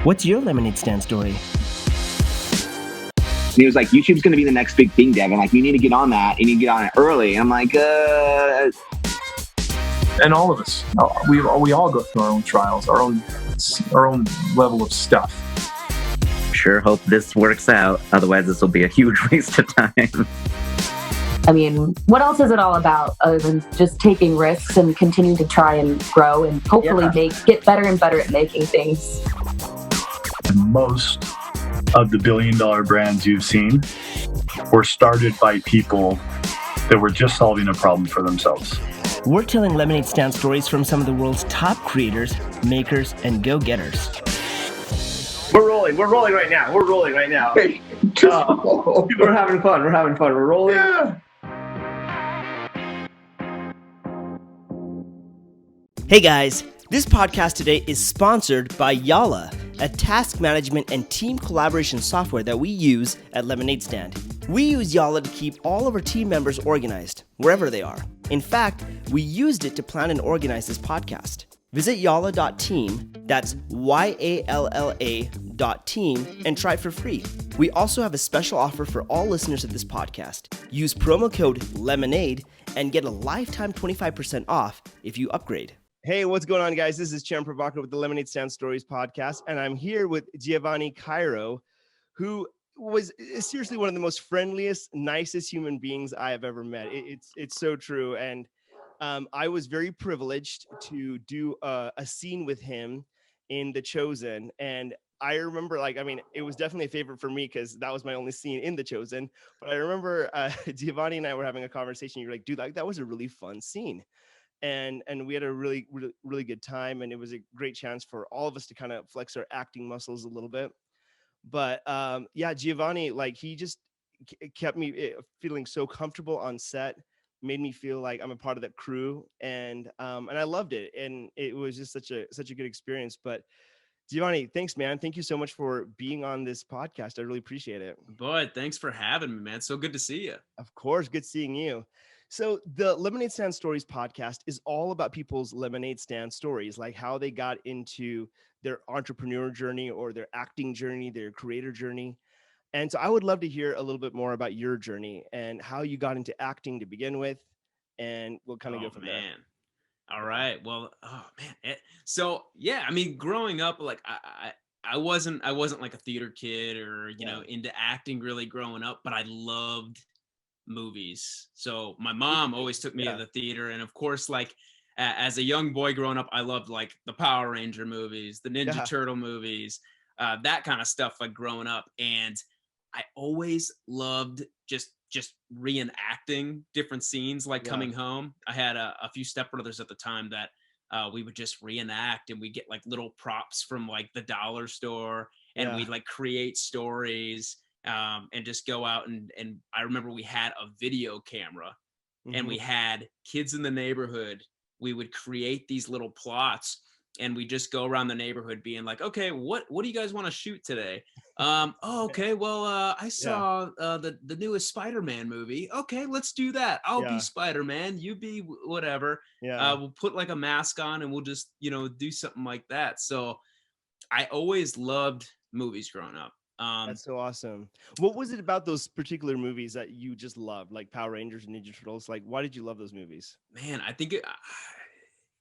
What's your lemonade stand story? And he was like, YouTube's going to be the next big thing, Devin. Like, you need to get on that. You need to get on it early. And I'm like, And all of us, we all go through our own trials, our own level of stuff. Sure hope this works out. Otherwise, this will be a huge waste of time. I mean, what else is it all about other than just taking risks and continuing to try and grow and hopefully get better and better at making things? Most of the billion-dollar brands you've seen were started by people that were just solving a problem for themselves. We're telling lemonade stand stories from some of the world's top creators, makers, and go-getters. We're rolling right now. Hey, We're having fun. We're rolling. Yeah. Hey guys, this podcast today is sponsored by Yalla, a task management and team collaboration software that we use at Lemonade Stand. We use Yalla to keep all of our team members organized, wherever they are. In fact, we used it to plan and organize this podcast. Visit yalla.team, that's YALLA.team, and try it for free. We also have a special offer for all listeners of this podcast. Use promo code LEMONADE and get a lifetime 25% off if you upgrade. Hey, what's going on, guys? This is Chairman Provocative with the Lemonade Stand Stories podcast, and I'm here with Giavani Cairo, who was seriously one of the most friendliest, nicest human beings I have ever met. It's so true, and I was very privileged to do a scene with him in The Chosen, and I remember, it was definitely a favorite for me because that was my only scene in The Chosen. But I remember Giavani and I were having a conversation. You were like, dude, that was a really fun scene. And we had a really, really, really good time. And it was a great chance for all of us to kind of flex our acting muscles a little bit. But Giavani, he just kept me feeling so comfortable on set, made me feel like I'm a part of that crew. And I loved it. And it was just such a good experience. But Giavani, thanks, man. Thank you so much for being on this podcast. I really appreciate it. Bud, thanks for having me, man. So good to see you. Of course. Good seeing you. So the Lemonade Stand Stories podcast is all about people's lemonade stand stories, like how they got into their entrepreneur journey or their acting journey, their creator journey. And so I would love to hear a little bit more about your journey and how you got into acting to begin with. And we'll kind of go from there. All right. Well, growing up, I wasn't like a theater kid or, into acting really growing up, but I loved movies. So my mom always took me to the theater. And of course, as a young boy growing up, I loved the Power Ranger movies, the Ninja Turtle movies, that kind of stuff, growing up. And I always loved just reenacting different scenes, coming home. I had a few stepbrothers at the time that we would just reenact, and we get little props from the dollar store, and we'd create stories and just go out. And I remember we had a video camera, and we had kids in the neighborhood. We would create these little plots, and we just go around the neighborhood being like, okay, what do you guys want to shoot today? Okay, well, I saw the newest Spider-Man movie. Okay, let's do that. I'll be Spider-Man, you be whatever. We'll put a mask on, and we'll just do something like that. So I always loved movies growing up. That's so awesome. What was it about those particular movies that you just loved, like Power Rangers and Ninja Turtles? Why did you love those movies? Man, I think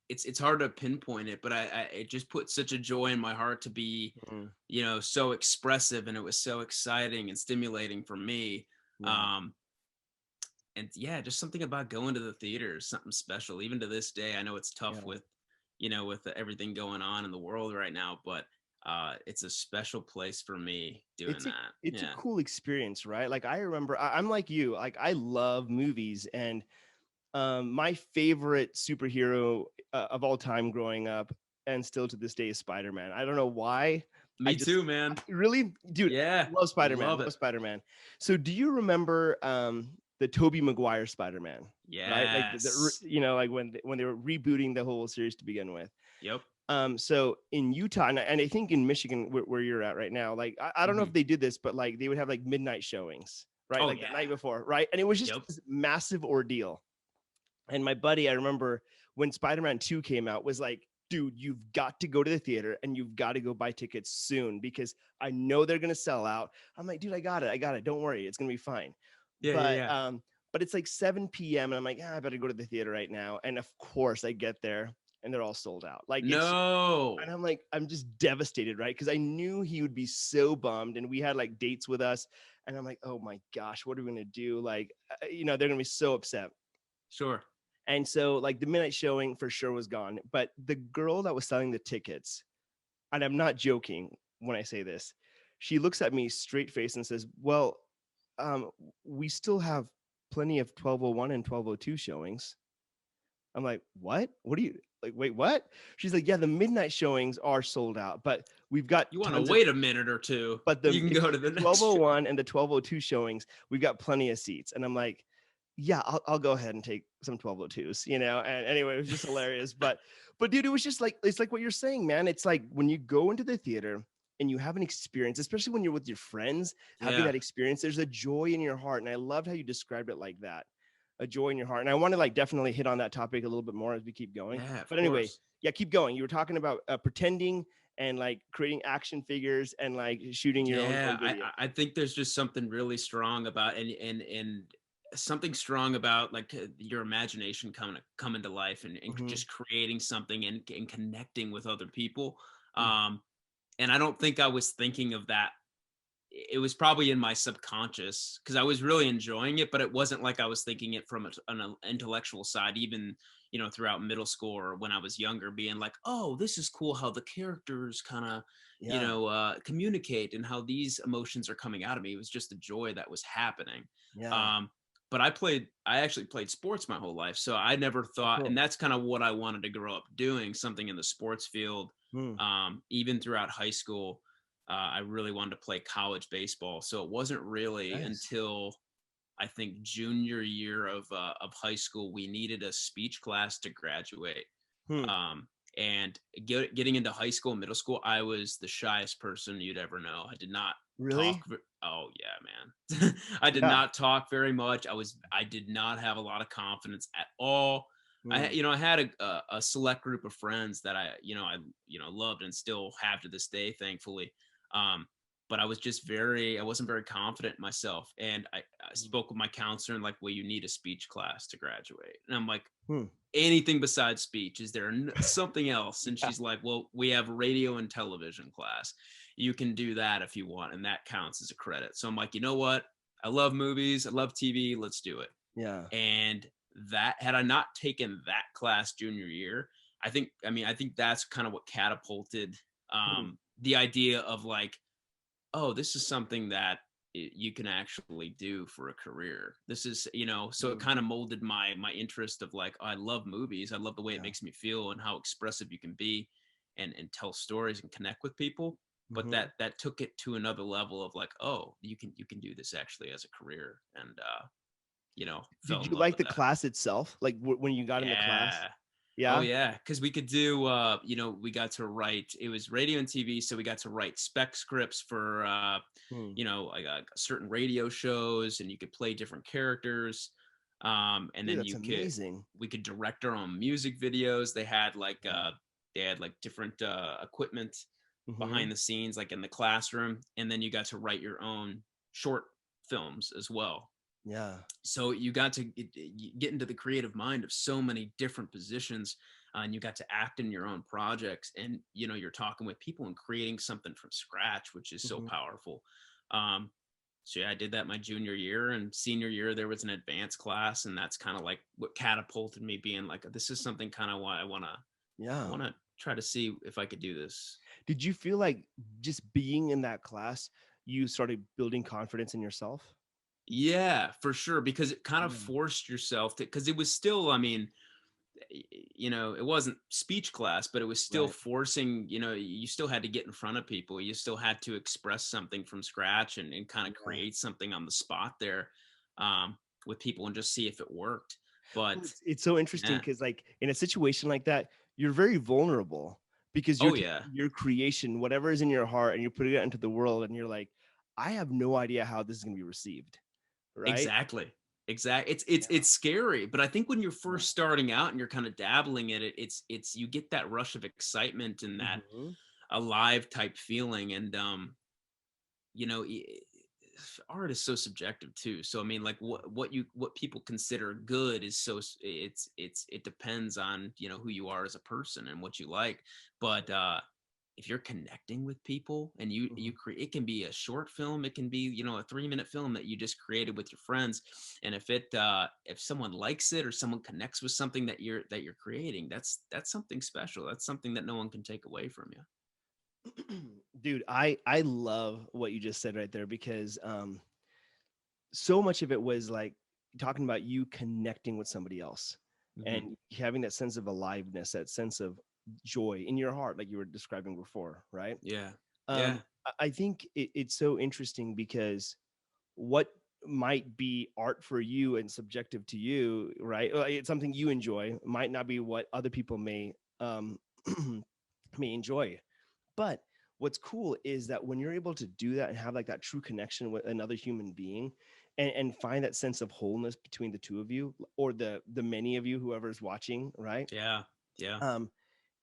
it's hard to pinpoint it, but it just put such a joy in my heart to be, so expressive, and it was so exciting and stimulating for me. Just something about going to the theater is something special. Even to this day, I know it's tough with everything going on in the world right now, but it's a special place for me doing that. It's a cool experience, right? I remember, I'm like you, I love movies, and my favorite superhero of all time growing up and still to this day is Spider-Man. I don't know why. Me too, man. Really? Dude, yeah. Love Spider-Man. Love Spider-Man. So do you remember the Tobey Maguire Spider-Man? Yeah. Right? When they were rebooting the whole series to begin with. Yep. So in Utah, and I think in Michigan, where you're at right now, I don't know if they did this, but they would have midnight showings, right? The night before, right? And it was just this massive ordeal. And my buddy, I remember when Spider-Man 2 came out, was like, dude, you've got to go to the theater and you've got to go buy tickets soon because I know they're going to sell out. I'm like, dude, I got it. Don't worry. It's going to be fine. But it's like 7 p.m. and I'm like, I better go to the theater right now. And of course I get there and they're all sold out. Like, and I'm like, I'm just devastated, right? Because I knew he would be so bummed, and we had like dates with us, and I'm like, oh my gosh, what are we gonna do? Like, they're gonna be so upset. Sure. And so like the midnight showing for sure was gone, but the girl that was selling the tickets, and I'm not joking when I say this, she looks at me straight face and says, well, we still have plenty of 12:01 and 12:02 showings. I'm like, what? What are you like? Wait, what? She's like, yeah, the midnight showings are sold out, but we've got. You want to wait a minute or two, but you can go to the 12:01 and the 12:02 showings. We've got plenty of seats, and I'm like, yeah, I'll go ahead and take some 12:02s, And anyway, it was just hilarious. But dude, it was just like, it's like what you're saying, man. It's like when you go into the theater and you have an experience, especially when you're with your friends, having that experience, there's a joy in your heart, and I loved how you described it like that. A joy in your heart. And I want to like definitely hit on that topic a little bit more as we keep going. But anyway, keep going. You were talking about pretending and like creating action figures and like shooting your own video. I think there's just something really strong about and something strong about like your imagination coming to life and just creating something and connecting with other people. And I don't think I was thinking of that. It was probably in my subconscious because I was really enjoying it, but it wasn't like I was thinking it from an intellectual side, even, throughout middle school or when I was younger, being like, oh, this is cool how the characters kind of, communicate and how these emotions are coming out of me. It was just the joy that was happening. But I actually played sports my whole life. So I never thought, and that's kind of what I wanted to grow up doing, something in the sports field. Even throughout high school, I really wanted to play college baseball. So it wasn't really until I think junior year of high school, we needed a speech class to graduate. And getting into high school, middle school, I was the shyest person you'd ever know. I did not talk. Oh yeah, man. I did not talk very much. I did not have a lot of confidence at all. I had a select group of friends that I loved and still have to this day, thankfully. But I wasn't very confident in myself. And I spoke with my counselor and like, well, you need a speech class to graduate. And I'm like, anything besides speech? Is there something else? And she's like, well, we have radio and television class. You can do that if you want. And that counts as a credit. So I'm like, you know what? I love movies. I love TV. Let's do it. Yeah. And that, had I not taken that class junior year, I think that's kind of what catapulted the idea of like, oh, this is something that you can actually do for a career. This is, so it kind of molded my interest of like, oh, I love movies. I love the way it makes me feel and how expressive you can be and tell stories and connect with people. But that took it to another level of like, oh, you can do this actually as a career. And, did you like the class itself? Like when you got into class? Yeah. Oh yeah. Cause we could do, we got to write, it was radio and TV. So we got to write spec scripts for, like certain radio shows, and you could play different characters. And then we could direct our own music videos. They had like different equipment behind the scenes, like in the classroom. And then you got to write your own short films as well. Yeah. So you got to get into the creative mind of so many different positions, and you got to act in your own projects, and you're talking with people and creating something from scratch, which is so powerful. So yeah, I did that my junior year, and senior year there was an advanced class, and that's kind of like what catapulted me, being like, this is something kind of why I want to try to see if I could do this. Did you feel like just being in that class, you started building confidence in yourself? Yeah, for sure. Because it kind of forced yourself to, because it was still, it wasn't speech class, but it was still forcing, you still had to get in front of people. You still had to express something from scratch and kind of create something on the spot there with people and just see if it worked. But it's so interesting because like in a situation like that, you're very vulnerable because your creation, whatever is in your heart, and you're putting it out into the world, and you're like, I have no idea how this is going to be received. Right? Exactly. Exactly. It's scary, but I think when you're first starting out and you're kind of dabbling in it, it's you get that rush of excitement and that alive type feeling. And you know, art is so subjective too. So I mean, like what people consider good is so it depends on, you know, who you are as a person and what you like. But if you're connecting with people and you create, it can be a short film, it can be, you know, a 3-minute film that you just created with your friends, and if someone likes it or someone connects with something that you're creating, that's something special. That's something that no one can take away from you. Dude, I love what you just said right there, because so much of it was like talking about you connecting with somebody else and having that sense of aliveness, that sense of joy in your heart, like you were describing before, right? Yeah. I think it's so interesting because what might be art for you and subjective to you, right? It's something you enjoy, might not be what other people may may enjoy. But what's cool is that when you're able to do that and have like that true connection with another human being, and find that sense of wholeness between the two of you, or the many of you, whoever's watching, right? Yeah.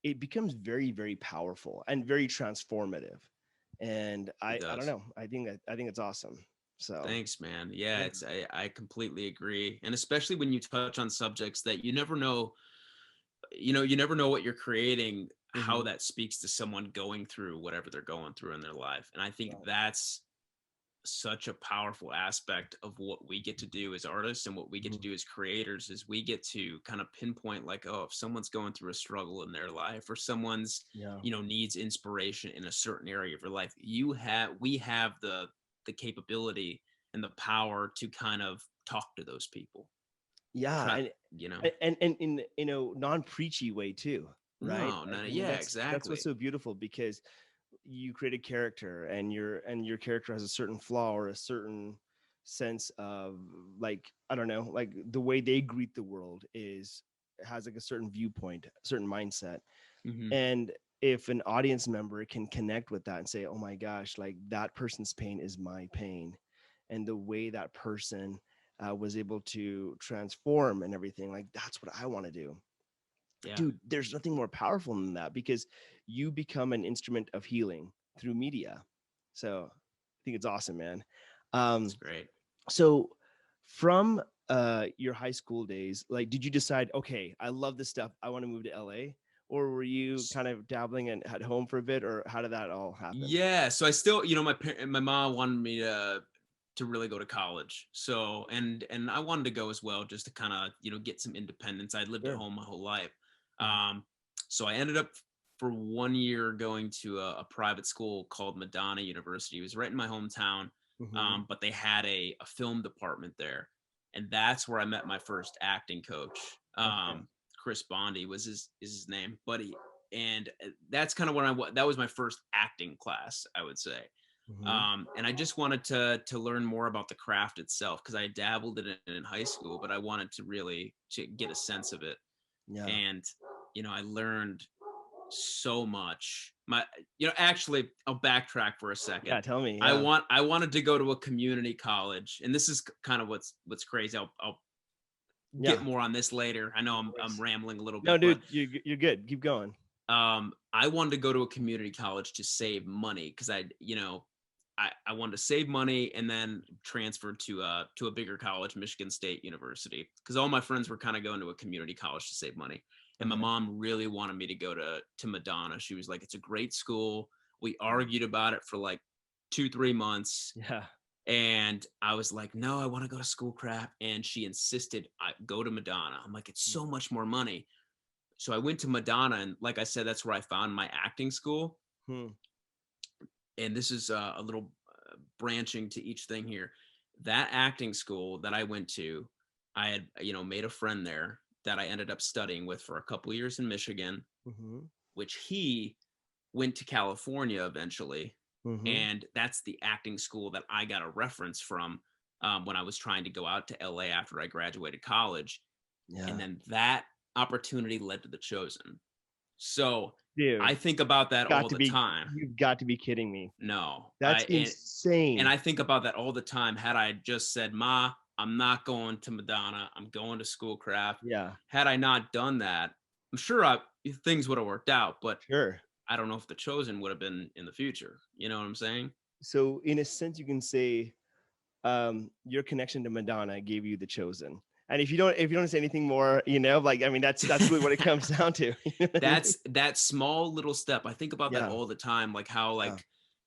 It becomes very, very powerful and very transformative. And I don't know. I think it's awesome. So thanks, man. Yeah, I completely agree. And especially when you touch on subjects that you never know, you know, you never know what you're creating, how that speaks to someone going through whatever they're going through in their life. And I think that's such a powerful aspect of what we get to do as artists and what we get to do as creators, is we get to kind of pinpoint, like, oh, if someone's going through a struggle in their life, or someone's you know, needs inspiration in a certain area of your life, we have the capability and the power to kind of talk to those people. And you know, and in, you know, non-preachy way too, right? no, I mean, yeah, that's exactly. what's so beautiful, because you create a character, and your character has a certain flaw or a certain sense of, like, I don't know, like the way they greet the world has like a certain viewpoint, a certain mindset. And if an audience member can connect with that and say, oh my gosh, like that person's pain is my pain, and the way that person was able to transform and everything, like that's what I want to do. Dude, there's nothing more powerful than that, because you become an instrument of healing through media. So I think it's awesome, man. That's great. So from your high school days, like, did you decide, okay, I love this stuff, I want to move to LA? Or were you kind of dabbling at home for a bit, or how did that all happen? Yeah, so I still, you know, my mom wanted me to really go to college. So and I wanted to go as well, just to kind of, you know, get some independence. I'd lived at home my whole life. So I ended up for 1 year going to a private school called Madonna University. It was right in my hometown, but they had a film department there, and that's where I met my first acting coach. Chris Bondi was his name, buddy, and that's kind of when that was my first acting class, I would say. And I just wanted to learn more about the craft itself, because I dabbled in it in high school, but I wanted to really get a sense of it. And you know, I learned so much. Actually, I'll backtrack for a second. Yeah, tell me. I wanted to go to a community college, and this is kind of what's crazy. I'll get more on this later. I know I'm rambling a little bit. No, dude, you're good. Keep going. I wanted to go to a community college to save money, because I wanted to save money and then transfer to a bigger college, Michigan State University, because all my friends were kind of going to a community college to save money. And my mom really wanted me to go to Madonna. She was like, it's a great school. We argued about it for like 2-3 months. Yeah. And I was like, no, I want to go to school crap. And she insisted I go to Madonna. I'm like, it's so much more money. So I went to Madonna, and like I said, that's where I found my acting school. And this is a little branching to each thing here. That acting school that I went to, I had, you know, made a friend there that I ended up studying with for a couple years in Michigan, which he went to California eventually. And that's the acting school that I got a reference from when I was trying to go out to LA after I graduated college. And then that opportunity led to The Chosen. So dude, I think about that all the time. You've got to be kidding me. No. That's insane. And I think about that all the time. Had I just said, Ma, I'm not going to Madonna. I'm going to Schoolcraft. Yeah. Had I not done that, I'm sure things would have worked out, but Sure. I don't know if The Chosen would have been in the future. You know what I'm saying? So in a sense, you can say your connection to Madonna gave you The Chosen. And if you don't say anything more, like, I mean, that's really what it comes down to. You know what I mean? That's that small little step. I think about that Yeah. all the time, like how Yeah.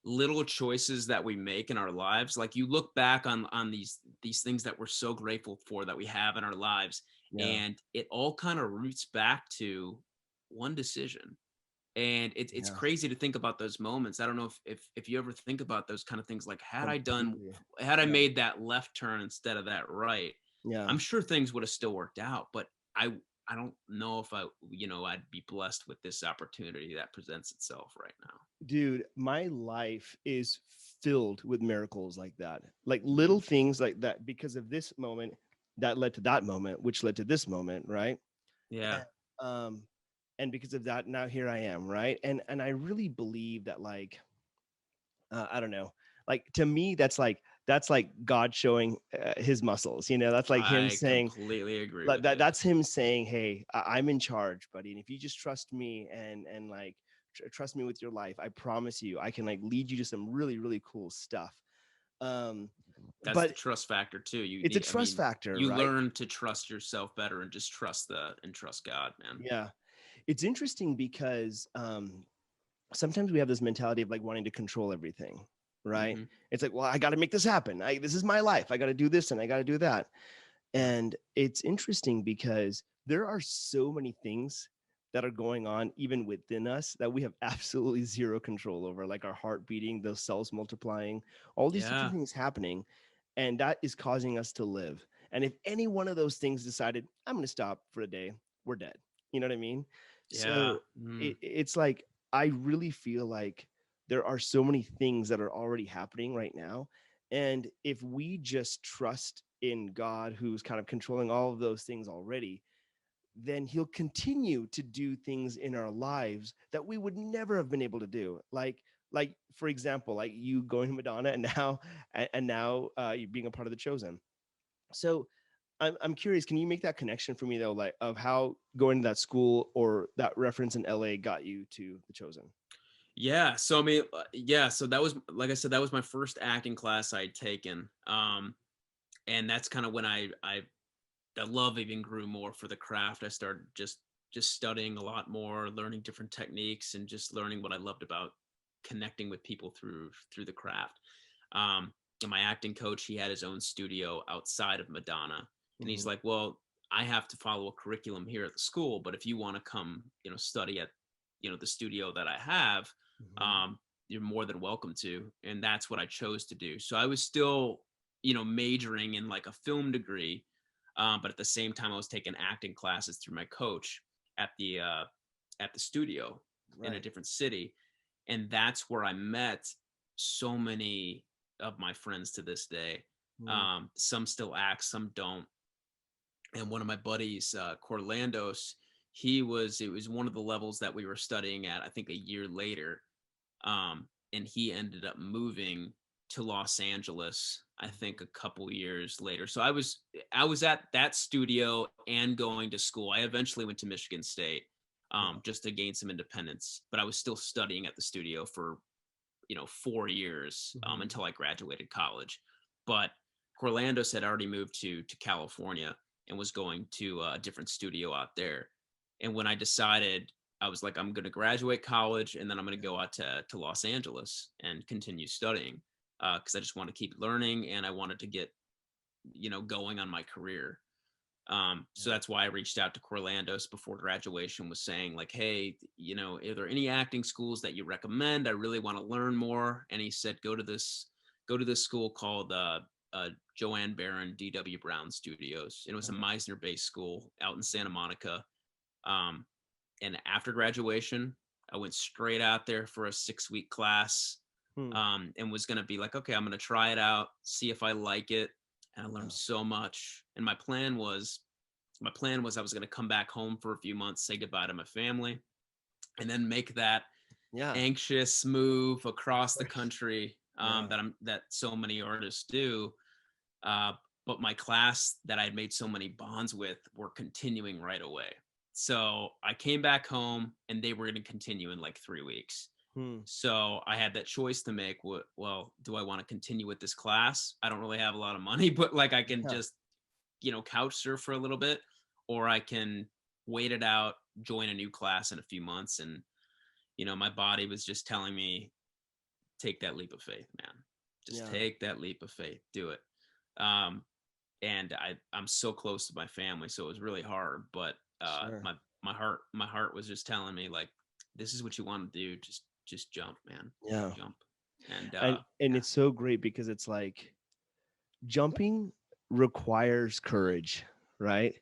little choices that we make in our lives. Like you look back on these things that we're so grateful for that we have in our lives, Yeah. and it all kind of roots back to one decision. And it's Yeah. crazy to think about those moments. I don't know if you ever think about those kind of things, like had I Completely. made that left turn instead of that right, Yeah. I'm sure things would have still worked out, but I don't know if I'd be blessed with this opportunity that presents itself right now. Dude, my life is filled with miracles like that. Like little things like that, because of this moment that led to that moment, which led to this moment, right? Yeah. And, and because of that, now here I am, right? And I really believe that, like, I don't know, like to me, that's like God showing his muscles. That's like him I saying, completely agree like with you. that's him saying, "Hey, I'm in charge, buddy, and if you just trust me and like trust me with your life, I promise you, I can like lead you to some really really cool stuff." That's the But trust factor too. it's a trust factor, you right? learn to trust yourself better and just trust God, man. Yeah, it's interesting because sometimes we have this mentality of like wanting to control everything, right? Mm-hmm. It's like, well, I got to make this happen. This is my life. I got to do this and I got to do that. And it's interesting because there are so many things that are going on even within us that we have absolutely zero control over, like our heart beating, those cells multiplying, all these different things happening. And that is causing us to live. And if any one of those things decided, I'm going to stop for a day, we're dead. You know what I mean? Yeah. So it's like, I really feel like there are so many things that are already happening right now. And if we just trust in God, who's kind of controlling all of those things already, then he'll continue to do things in our lives that we would never have been able to do. Like for example, like you going to Madonna and now you being a part of The Chosen. So I'm curious, can you make that connection for me though, like of how going to that school or that reference in LA got you to The Chosen? Yeah. So I mean, So that was, like I said, that was my first acting class I'd taken. And that's kind of when the love even grew more for the craft. I started just studying a lot more, learning different techniques, and just learning what I loved about connecting with people through the craft. And my acting coach, he had his own studio outside of Madonna, and he's like, well, I have to follow a curriculum here at the school, but if you want to come, study at, the studio that I have, you're more than welcome to. And that's what I chose to do. So I was still, majoring in like a film degree, but at the same time, I was taking acting classes through my coach at the studio in a different city, and that's where I met so many of my friends to this day. Some still act, some don't. And one of my buddies, Corlandos, it was one of the levels that we were studying at, I think a year later. And he ended up moving to Los Angeles, I think a couple years later. So I was at that studio and going to school. I eventually went to Michigan State, just to gain some independence, but I was still studying at the studio for, 4 years, until I graduated college. But Corlandos had already moved to California and was going to a different studio out there. And when I decided, I was like, I'm going to graduate college and then I'm going to go out to Los Angeles and continue studying, because I just want to keep learning and I wanted to get, going on my career. So that's why I reached out to Corlandos before graduation, was saying like, hey, are there any acting schools that you recommend? I really want to learn more. And he said, go to this school called Joanne Barron D.W. Brown Studios. It was a Meisner-based school out in Santa Monica. And after graduation, I went straight out there for a 6-week class, and was going to be like, okay, I'm going to try it out, see if I like it. And I learned so much. And my plan was I was going to come back home for a few months, say goodbye to my family, and then make that anxious move across the country, that so many artists do. but my class that I had made so many bonds with were continuing right away. So I came back home and they were going to continue in like 3 weeks. So I had that choice to make. Well, do I want to continue with this class? I don't really have a lot of money, but like I can just, couch surf for a little bit, or I can wait it out, join a new class in a few months. And, my body was just telling me, take that leap of faith, man. Just take that leap of faith, do it. And I'm so close to my family, so it was really hard, but my heart was just telling me, like, this is what you want to do. Just jump, man. Jump. And it's so great because it's like jumping requires courage, right?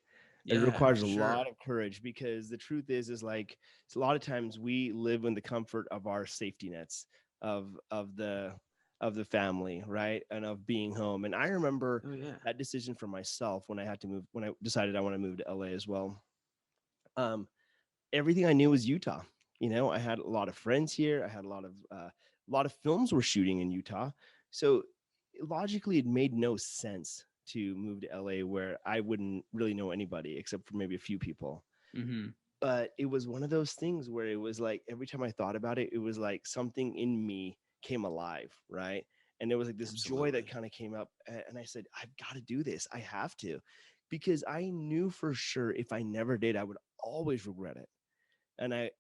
It requires a lot of courage, because the truth is like a lot of times we live in the comfort of our safety nets of the family, right? And of being home. And I remember that decision for myself when I had to move, when I decided I want to move to LA as well. Everything I knew was Utah. I had a lot of friends here. I had a lot of films were shooting in Utah. So logically, it made no sense to move to LA where I wouldn't really know anybody except for maybe a few people. But it was one of those things where it was like every time I thought about it, it was like something in me came alive, right? And there was like this joy that kind of came up, and I said, I've got to do this. I have to, because I knew for sure if I never did, I would always regret it. And I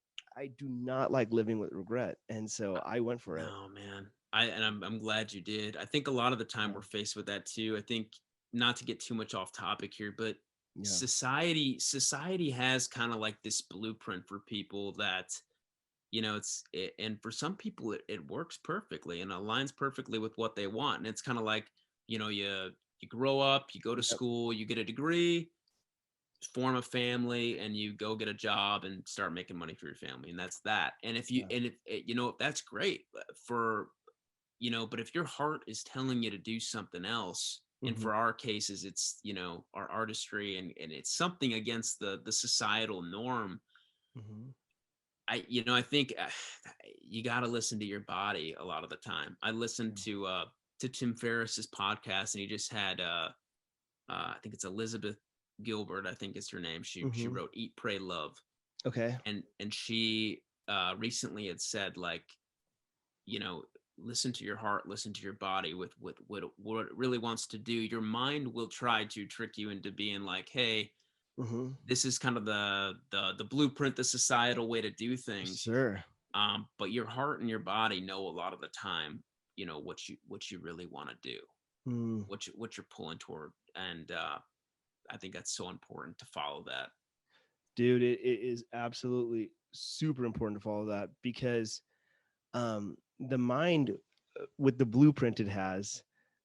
do not like living with regret. And so I went for it. Oh man. I'm glad you did. I think a lot of the time we're faced with that too. I think, not to get too much off topic here, but society has kind of like this blueprint for people that, and for some people it works perfectly and aligns perfectly with what they want. And it's kind of like, you grow up, you go to school, you get a degree, form a family, and you go get a job and start making money for your family, and that's that. And if that's great for, but if your heart is telling you to do something else, and for our cases it's our artistry, and it's something against the societal norm, I think you got to listen to your body a lot of the time. I listened to Tim Ferriss's podcast, and he just had I think it's Elizabeth Gilbert, I think is her name. She wrote Eat, Pray, Love. Okay. And she recently had said, like, listen to your heart, listen to your body with what it really wants to do. Your mind will try to trick you into being like, hey, this is kind of the blueprint, the societal way to do things. Sure. But your heart and your body know a lot of the time, what you really want to do, what you're pulling toward. And I think that's so important to follow that. Dude, it is absolutely super important to follow that, because the mind, with the blueprint it has,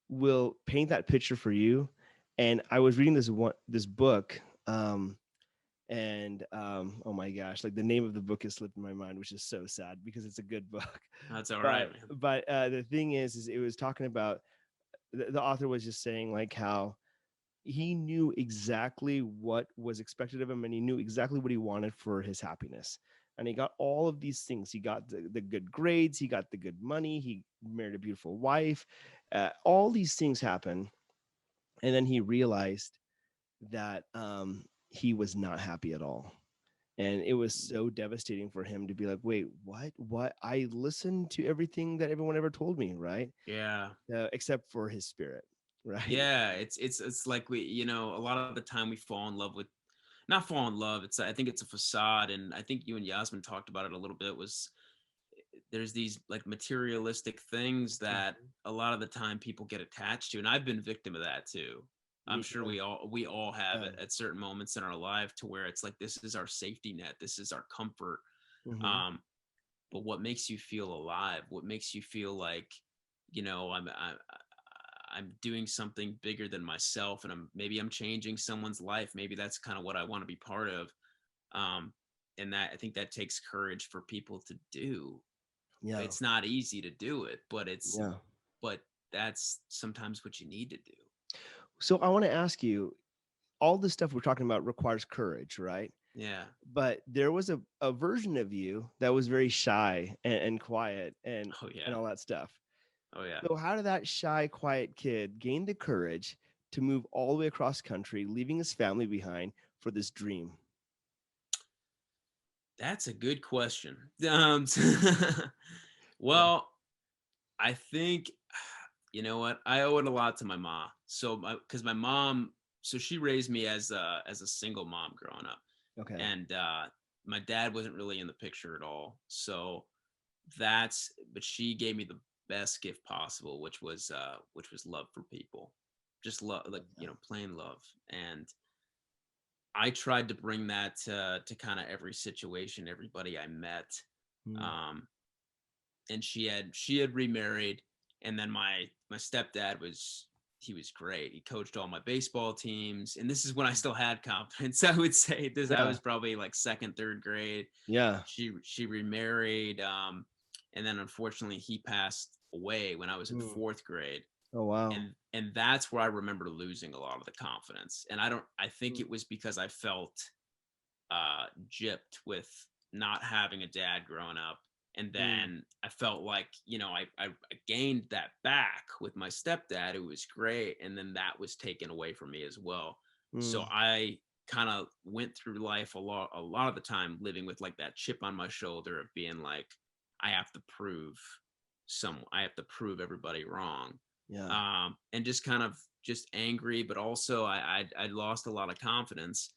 will paint that picture for you. And I was reading this book, and oh my gosh, like the name of the book has slipped in my mind, which is so sad because it's a good book. That's all right, man. But the thing is it was talking about, the author was just saying like how he knew exactly what was expected of him, and he knew exactly what he wanted for his happiness. And he got all of these things. He got the good grades, he got the good money, he married a beautiful wife, all these things happen. And then he realized that he was not happy at all. And it was so devastating for him to be like, wait, what? I listened to everything that everyone ever told me, right? Yeah. Except for his spirit, right? Yeah, it's like we, a lot of the time we fall in love with, not fall in love. I think it's a facade. And I think you and Yasmin talked about it a little bit, was there's these like materialistic things that a lot of the time people get attached to. And I've been a victim of that too. I'm sure we all have it at certain moments in our life, to where it's like, this is our safety net, this is our comfort. But what makes you feel alive? What makes you feel like, I'm doing something bigger than myself, and I'm changing someone's life. Maybe that's kind of what I want to be part of. And that, I think that takes courage for people to do. Yeah. It's not easy to do it, but but that's sometimes what you need to do. So I want to ask you, all the stuff we're talking about requires courage, right? Yeah. But there was a version of you that was very shy and quiet and all that stuff. Oh yeah. So how did that shy, quiet kid gain the courage to move all the way across country, leaving his family behind for this dream? That's a good question. Well, I think, you know what? I owe it a lot to my mom. So, because my mom, so she raised me as a single mom growing up, Okay. and my dad wasn't really in the picture at all. So but she gave me the best gift possible, which was love for people, just love, like, plain love. And I tried to bring that to kind of every situation, everybody I met. Mm. And she had remarried, and then my stepdad was great. He coached all my baseball teams, and this is when I still had confidence. I would say this. I was probably like second, third grade. Yeah. She remarried, and then unfortunately he passed away when I was in fourth grade. Oh wow. And that's where I remember losing a lot of the confidence. And I think it was because I felt gypped with not having a dad growing up. And then I felt like, I gained that back with my stepdad, who was great. And then that was taken away from me as well. So I kind of went through life a lot of the time living with like that chip on my shoulder of being like, I have to prove everybody wrong. Yeah. And just kind of just angry, but also I lost a lot of confidence.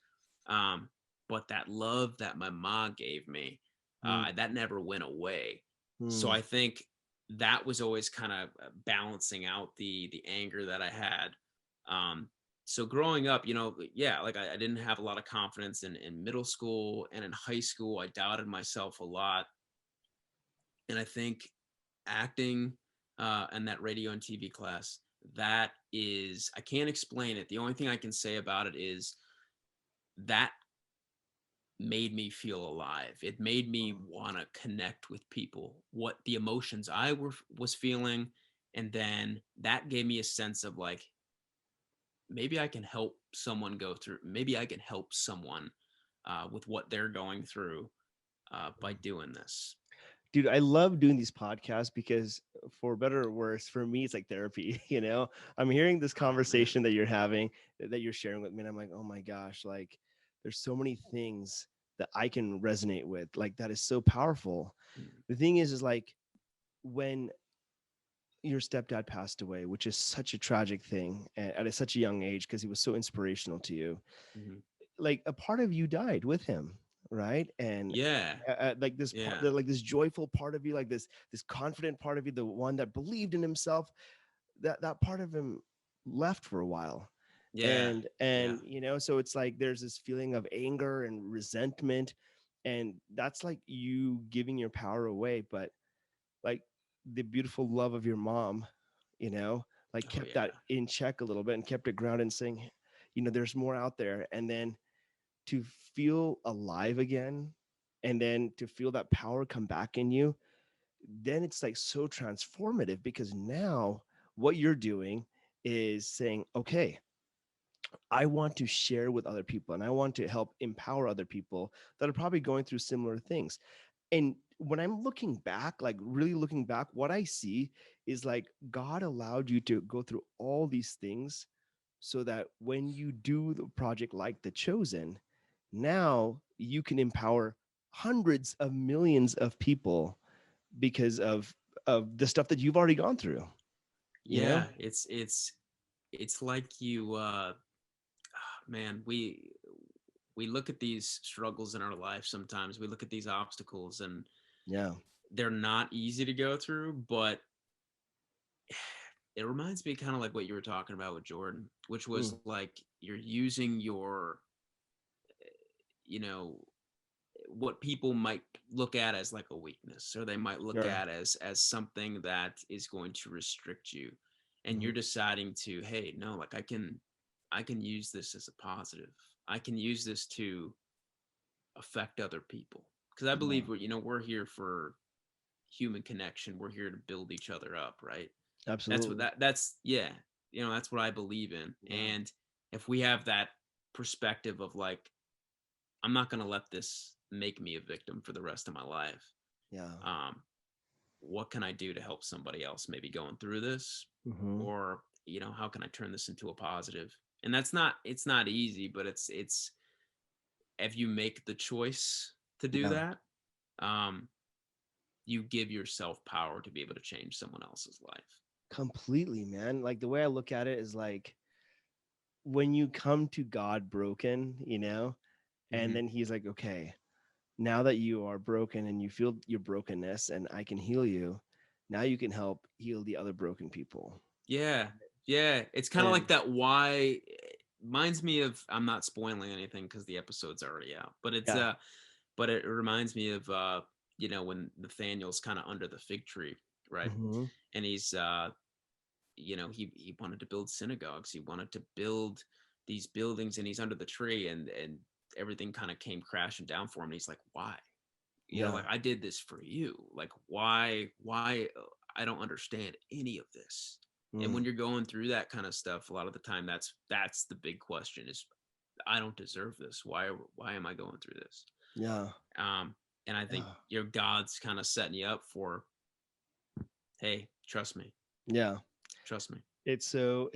But that love that my mom gave me, that never went away. So I think that was always kind of balancing out the anger that I had. So growing up, like I didn't have a lot of confidence in middle school, and in high school, I doubted myself a lot. And I think acting and that radio and TV class, that is, I can't explain it. The only thing I can say about it is that made me feel alive. It made me want to connect with people, what the emotions I was feeling. And then that gave me a sense of like, maybe I can help someone maybe I can help someone with what they're going through by doing this. Dude, I love doing these podcasts because, for better or worse, for me, it's like therapy. I'm hearing this conversation that you're having, that you're sharing with me, and I'm like, oh my gosh, like there's so many things that I can resonate with. Like, that is so powerful. The thing is like, when your stepdad passed away, which is such a tragic thing at such a young age, because he was so inspirational to you, like a part of you died with him, right? And like this part, like this joyful part of you, like this confident part of you, the one that believed in himself, that part of him left for a while. And so it's like there's this feeling of anger and resentment, and that's like you giving your power away. But like the beautiful love of your mom, like kept that in check a little bit and kept it grounded and saying, there's more out there. And then to feel alive again, and then to feel that power come back in you, then it's like so transformative, because now what you're doing is saying, okay, I want to share with other people, and I want to help empower other people that are probably going through similar things. And when I'm looking back, like really looking back, what I see is like God allowed you to go through all these things so that when you do the project like The Chosen, now you can empower hundreds of millions of people because of the stuff that you've already gone through. It's like you man, we look at these struggles in our life. Sometimes we look at these obstacles, and they're not easy to go through, but it reminds me kind of like what you were talking about with Jordan, which was like you're using your what people might look at as like a weakness, or they might look at as something that is going to restrict you, and you're deciding to, hey, no, like I can use this as a positive. I can use this to affect other people, because I believe we're here for human connection. We're here to build each other up, right? Absolutely. That's what I believe in. And if we have that perspective of like, I'm not going to let this make me a victim for the rest of my life. What can I do to help somebody else maybe going through this? Or, how can I turn this into a positive? And it's not easy, but it's if you make the choice to do that, you give yourself power to be able to change someone else's life. Completely, man. Like the way I look at it is like when you come to God broken, and then he's like, okay, now that you are broken and you feel your brokenness and I can heal you, now you can help heal the other broken people. Yeah. It's kind of like that. Why reminds me of, I'm not spoiling anything because the episode's already out, but it's but it reminds me of when Nathaniel's kind of under the fig tree, right? And he's he wanted to build synagogues, he wanted to build these buildings, and he's under the tree, and everything kind of came crashing down for him, and he's like, why? Like, I did this for you, like, why I don't understand any of this. And when you're going through that kind of stuff, a lot of the time that's the big question is, I don't deserve this. Why am I going through this? And I think God's kind of setting you up for, hey, trust me. Trust me. It's so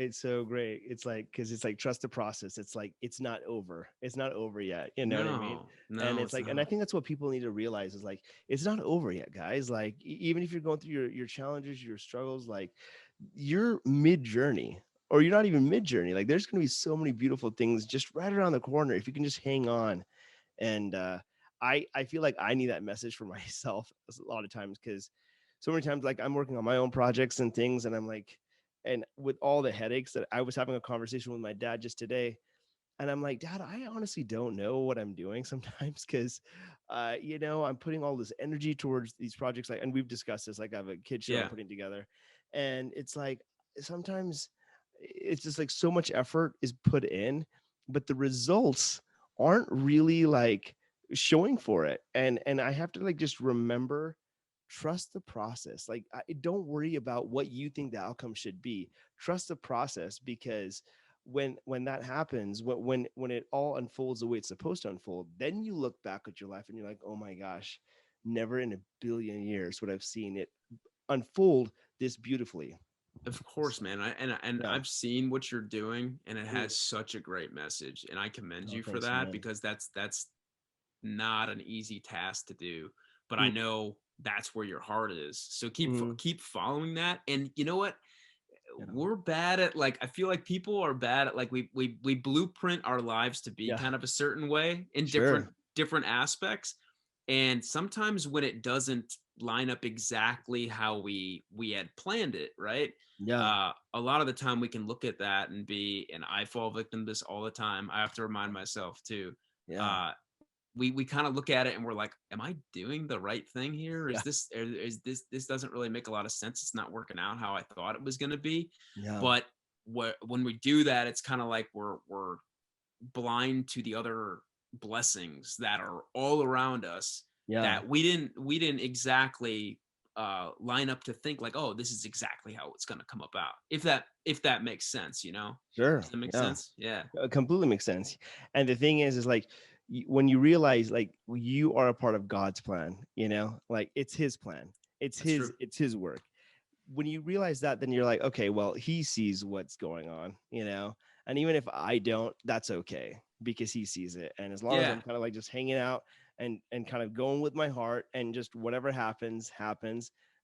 great. It's like, because it's like, trust the process. It's like, it's not over. It's not over yet. You know what I mean? And it's like, and I think that's what people need to realize is like, it's not over yet, guys. Like, even if you're going through your challenges, your struggles, like, you're mid journey, or you're not even mid journey. Like, there's going to be so many beautiful things just right around the corner if you can just hang on. And I feel like I need that message for myself a lot of times, because so many times, like, I'm working on my own projects and things, and I'm like, and with all the headaches that I was having a conversation with my dad just today, and I'm like, Dad, I honestly don't know what I'm doing sometimes, because I'm putting all this energy towards these projects, like, and we've discussed this, like, I have a kid show I'm putting together, and it's like, sometimes it's just like so much effort is put in, but the results aren't really like showing for it, and I have to like just remember, trust the process. Like, don't worry about what you think the outcome should be. Trust the process, because when that happens, when it all unfolds the way it's supposed to unfold, then you look back at your life and you're like, oh my gosh, never in a billion years would I've seen it unfold this beautifully. Of course, man. I've seen what you're doing, and it has such a great message, and I commend you for that, man. Because that's not an easy task to do, but I know that's where your heart is. So keep following that. And you know what? We're bad at, like, I feel like people are bad at, like, we blueprint our lives to be kind of a certain way in different aspects. And sometimes when it doesn't line up exactly how we had planned it, right? A lot of the time we can look at that and I fall victim to this all the time. I have to remind myself too. We kind of look at it and we're like, am I doing the right thing here? Is this doesn't really make a lot of sense. It's not working out how I thought it was going to be. But when we do that, it's kind of like we're blind to the other blessings that are all around us that we didn't exactly line up to think like, oh, this is exactly how it's going to come about. If that makes sense, Sure. Does that make sense? Yeah. It completely makes sense. And the thing is like, when you realize like you are a part of God's plan, like it's his plan, it's his work. When you realize that, then you're like, okay, well, he sees what's going on, and even if I don't, that's okay, because he sees it. And as long as I'm kind of like just hanging out and kind of going with my heart, and just whatever happens,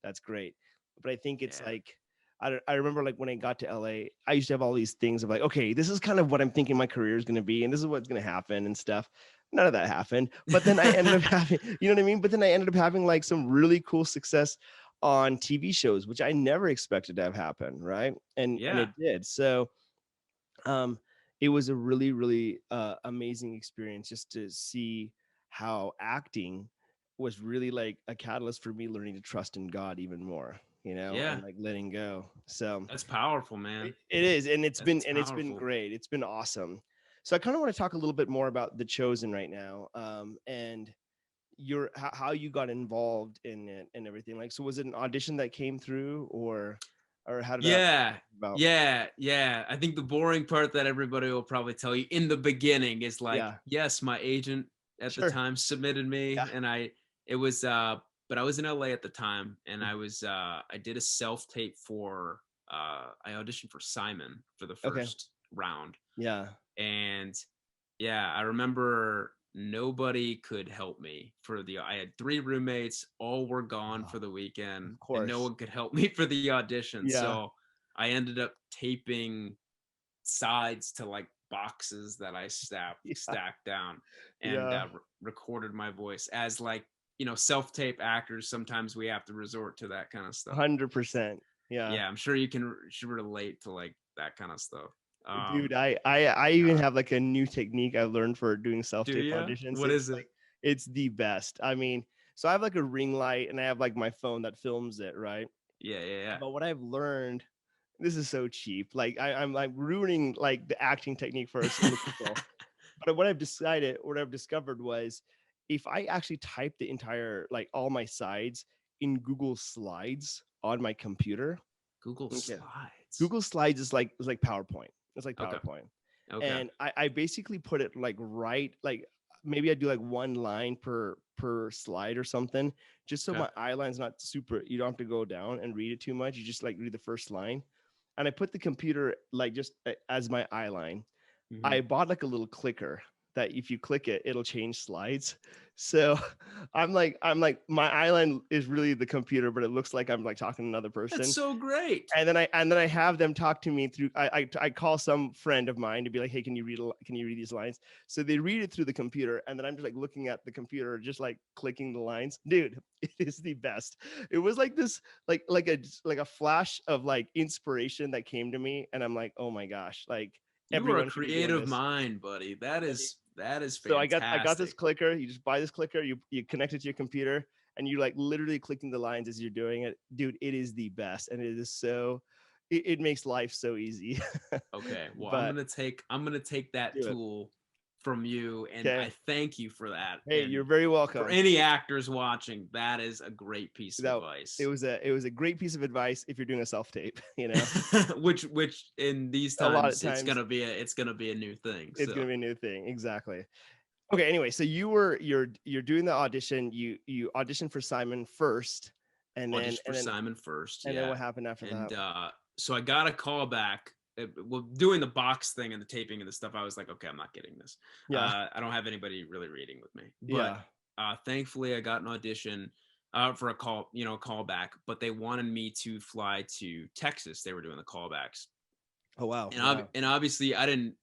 that's great. But I think it's like, I remember like when I got to LA, I used to have all these things of like, okay, this is kind of what I'm thinking my career is going to be, and this is what's going to happen and stuff. None of that happened. But then I ended up having, you know what I mean? But then I ended up having like some really cool success on TV shows, which I never expected to have happen. Right. And it did. So it was a really, really amazing experience just to see how acting was really like a catalyst for me learning to trust in God even more. And like letting go. So that's powerful, man. It is. And it's been great. It's been awesome. So I kind of want to talk a little bit more about The Chosen right now. And how you got involved in it and everything. Like, so was it an audition that came through, or how did that come about? Yeah. I think the boring part that everybody will probably tell you in the beginning is like, yes, my agent at the time submitted me, and but I was in LA at the time, and I did a self tape for I auditioned for Simon for the first round. Yeah. And yeah, I remember nobody could help me I had 3 roommates, all were gone for the weekend, and no one could help me for the audition. Yeah. So I ended up taping sides to like boxes that I stacked down, and recorded my voice as like, self-tape actors. Sometimes we have to resort to that kind of stuff. 100%. Yeah. I'm sure you should relate to like that kind of stuff. Dude, I even have like a new technique I learned for doing self-tape auditions. What is it? Like, it's the best. I mean, so I have like a ring light and I have like my phone that films it, right? Yeah. But what I've learned, this is so cheap. Like I'm like ruining like the acting technique for so many people. But what I've discovered was if I actually type the entire, like all my sides in Google Slides on my computer. Google Slides. Google Slides is like PowerPoint. It's like Okay. PowerPoint. Okay. And I basically put it like like maybe I do like one line per slide or something, just so my eye line's not super, you don't have to go down and read it too much. You just like read the first line. And I put the computer like just as my eye line. Mm-hmm. I bought like a little clicker that if you click it, it'll change slides. So I'm like, my eye line is really the computer, but it looks like I'm like talking to another person. That's so great. And then I have them talk to me through. I call some friend of mine to be like, hey, can you read these lines? So they read it through the computer, and then I'm just like looking at the computer, just like clicking the lines. Dude, it is the best. It was like this, like a flash of like inspiration that came to me, and I'm like, oh my gosh, like you are a creative mind, buddy. That is fantastic. So I got this clicker. You just buy this clicker. You connect it to your computer. And you're like literally clicking the lines as you're doing it. Dude, it is the best. And it is so, it makes life so easy. Okay. Well, I'm going to take that tool from you. And I thank you for that. Hey, and you're very welcome. For any actors watching, that is a great piece of advice. It was a great piece of advice if you're doing a self-tape, which in these times, a lot of times it's gonna be a new thing. It's gonna be a new thing. Exactly. Okay. Anyway, so you're doing the audition. You auditioned for Simon first, and then Simon first. And then what happened after that? So I got a call back. Well, doing the box thing and the taping and the stuff, I was like, okay, I'm not getting this. Yeah. I don't have anybody really reading with me. But thankfully, I got an audition for a call back. But they wanted me to fly to Texas. They were doing the callbacks. Oh wow. And obviously, I didn't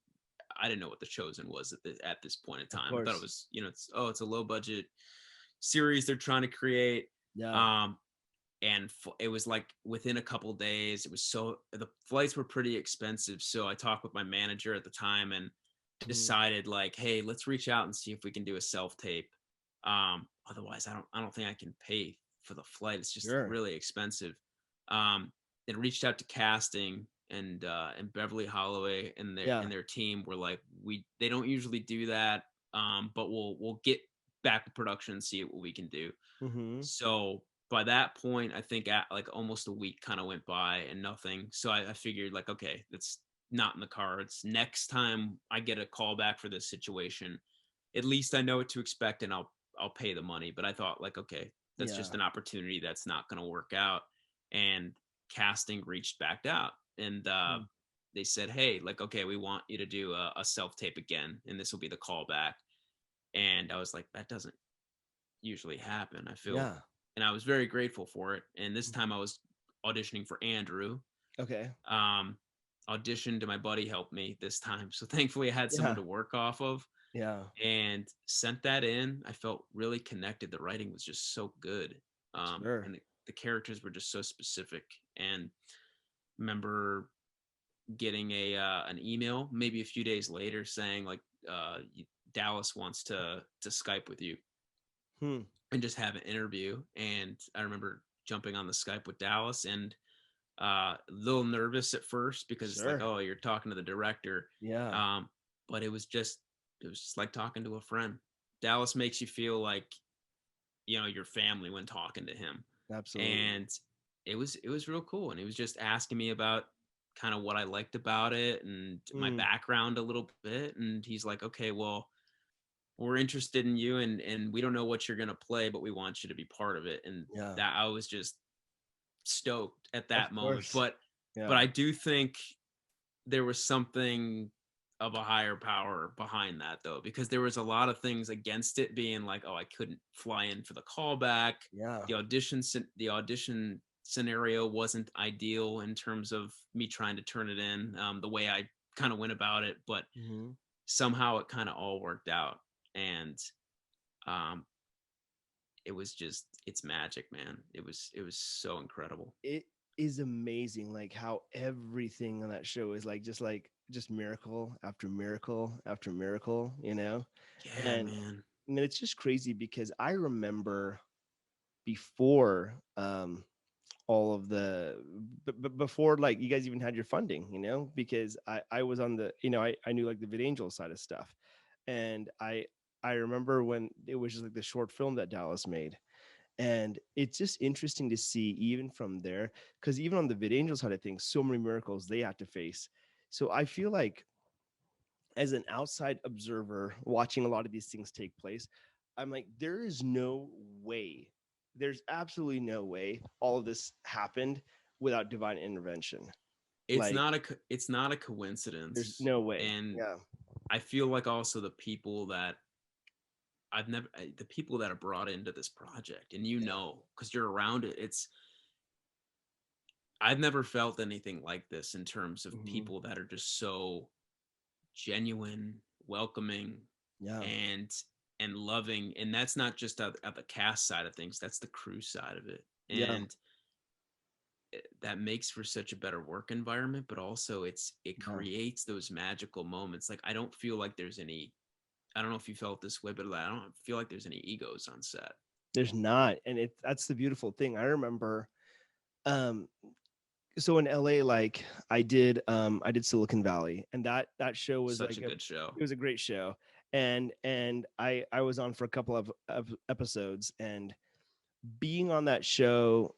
know what The Chosen was at this point in time. I thought it was, it's a low budget series they're trying to create. Yeah. And it was like within a couple days, the flights were pretty expensive. So I talked with my manager at the time and decided like, hey, let's reach out and see if we can do a self-tape. Otherwise I don't think I can pay for the flight. It's just really expensive. It reached out to casting and Beverly Holloway and their team were like, they don't usually do that, but we'll get back to production and see what we can do. Mm-hmm. So by that point, I think like almost a week kind of went by and nothing. So I figured like, okay, that's not in the cards. Next time I get a call back for this situation, at least I know what to expect and I'll pay the money. But I thought like, okay, that's just an opportunity that's not going to work out. And casting reached back out and they said, hey, like, okay, we want you to do a self-tape again. And this will be the callback. And I was like, that doesn't usually happen. I feel, and I was very grateful for it. And this time I was auditioning for Andrew. Okay. Auditioned and my buddy helped me this time. So thankfully I had someone to work off of. Yeah. And sent that in. I felt really connected. The writing was just so good. And the characters were just so specific. And remember getting an email maybe a few days later saying like Dallas wants to Skype with you and just have an interview. And I remember jumping on the Skype with Dallas and a little nervous at first because it's like, oh, you're talking to the director. Yeah. But it was just like talking to a friend. Dallas makes you feel like, your family when talking to him. Absolutely. And it was real cool. And he was just asking me about kind of what I liked about it and my background a little bit. And he's like, okay, well, we're interested in you and we don't know what you're going to play, but we want you to be part of it. And that I was just stoked at that moment. But But I do think there was something of a higher power behind that, though, because there was a lot of things against it, being like, oh, I couldn't fly in for the callback. Yeah. The audition scenario wasn't ideal in terms of me trying to turn it in, the way I kind of went about it, but somehow it kind of all worked out. And it was just, it's magic, man. It was so incredible. It is amazing, like how everything on that show is just miracle after miracle after miracle, you know? Yeah, And man. I mean, it's just crazy because I remember before all of the before like you guys even had your funding, you know, because I was on the, you know, I knew like the VidAngel side of stuff. And I remember when it was just like the short film that Dallas made. And it's just interesting to see even from there, because even on the VidAngel side of things, so many miracles they had to face. So I feel like as an outside observer watching a lot of these things take place, I'm like, there is no way, there's absolutely no way all of this happened without divine intervention. It's Like, it's not a there's coincidence. no way. And Yeah. I feel like also the people that the people that are brought into this project, and you know, because you're around it, I've never felt anything like this in terms of people that are just so genuine, welcoming, Yeah. and loving. And that's not just at the cast side of things, that's the crew side of it. Yeah. And that makes for such a better work environment, but also it creates those magical moments. Like, I don't feel like there's any, I don't know if you felt this way, but I don't feel like there's any egos on set. There's not. And that's the beautiful thing. I remember um so in LA, like I did Silicon Valley, and that show was Such like a good show. it was a great show. And I was on for a couple of episodes, and being on that show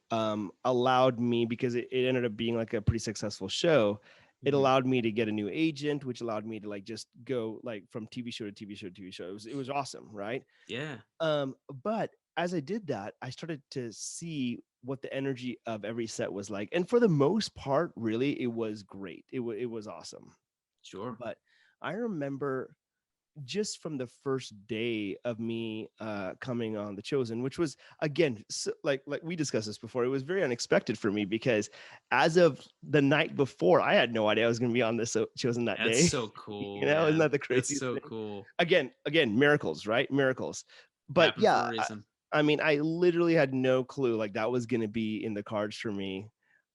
allowed me, because it ended up being like a pretty successful show, it allowed me to get a new agent, which allowed me to like just go like from TV show to TV show to TV show. It was awesome, right? Yeah. But as I did that, I started to see what the energy of every set was like, and for the most part, really, it was great. It was awesome. Sure. But I remember just from the first day of me coming on The Chosen, which was again like we discussed this before, it was very unexpected for me, because as of the night before, I had no idea I was going to be on this Chosen that day. That's so cool. You know, man. isn't that the craziest That's so thing? cool. Again, miracles, right? Miracles. But Happened yeah, for a reason. I mean, I literally had no clue like that was going to be in the cards for me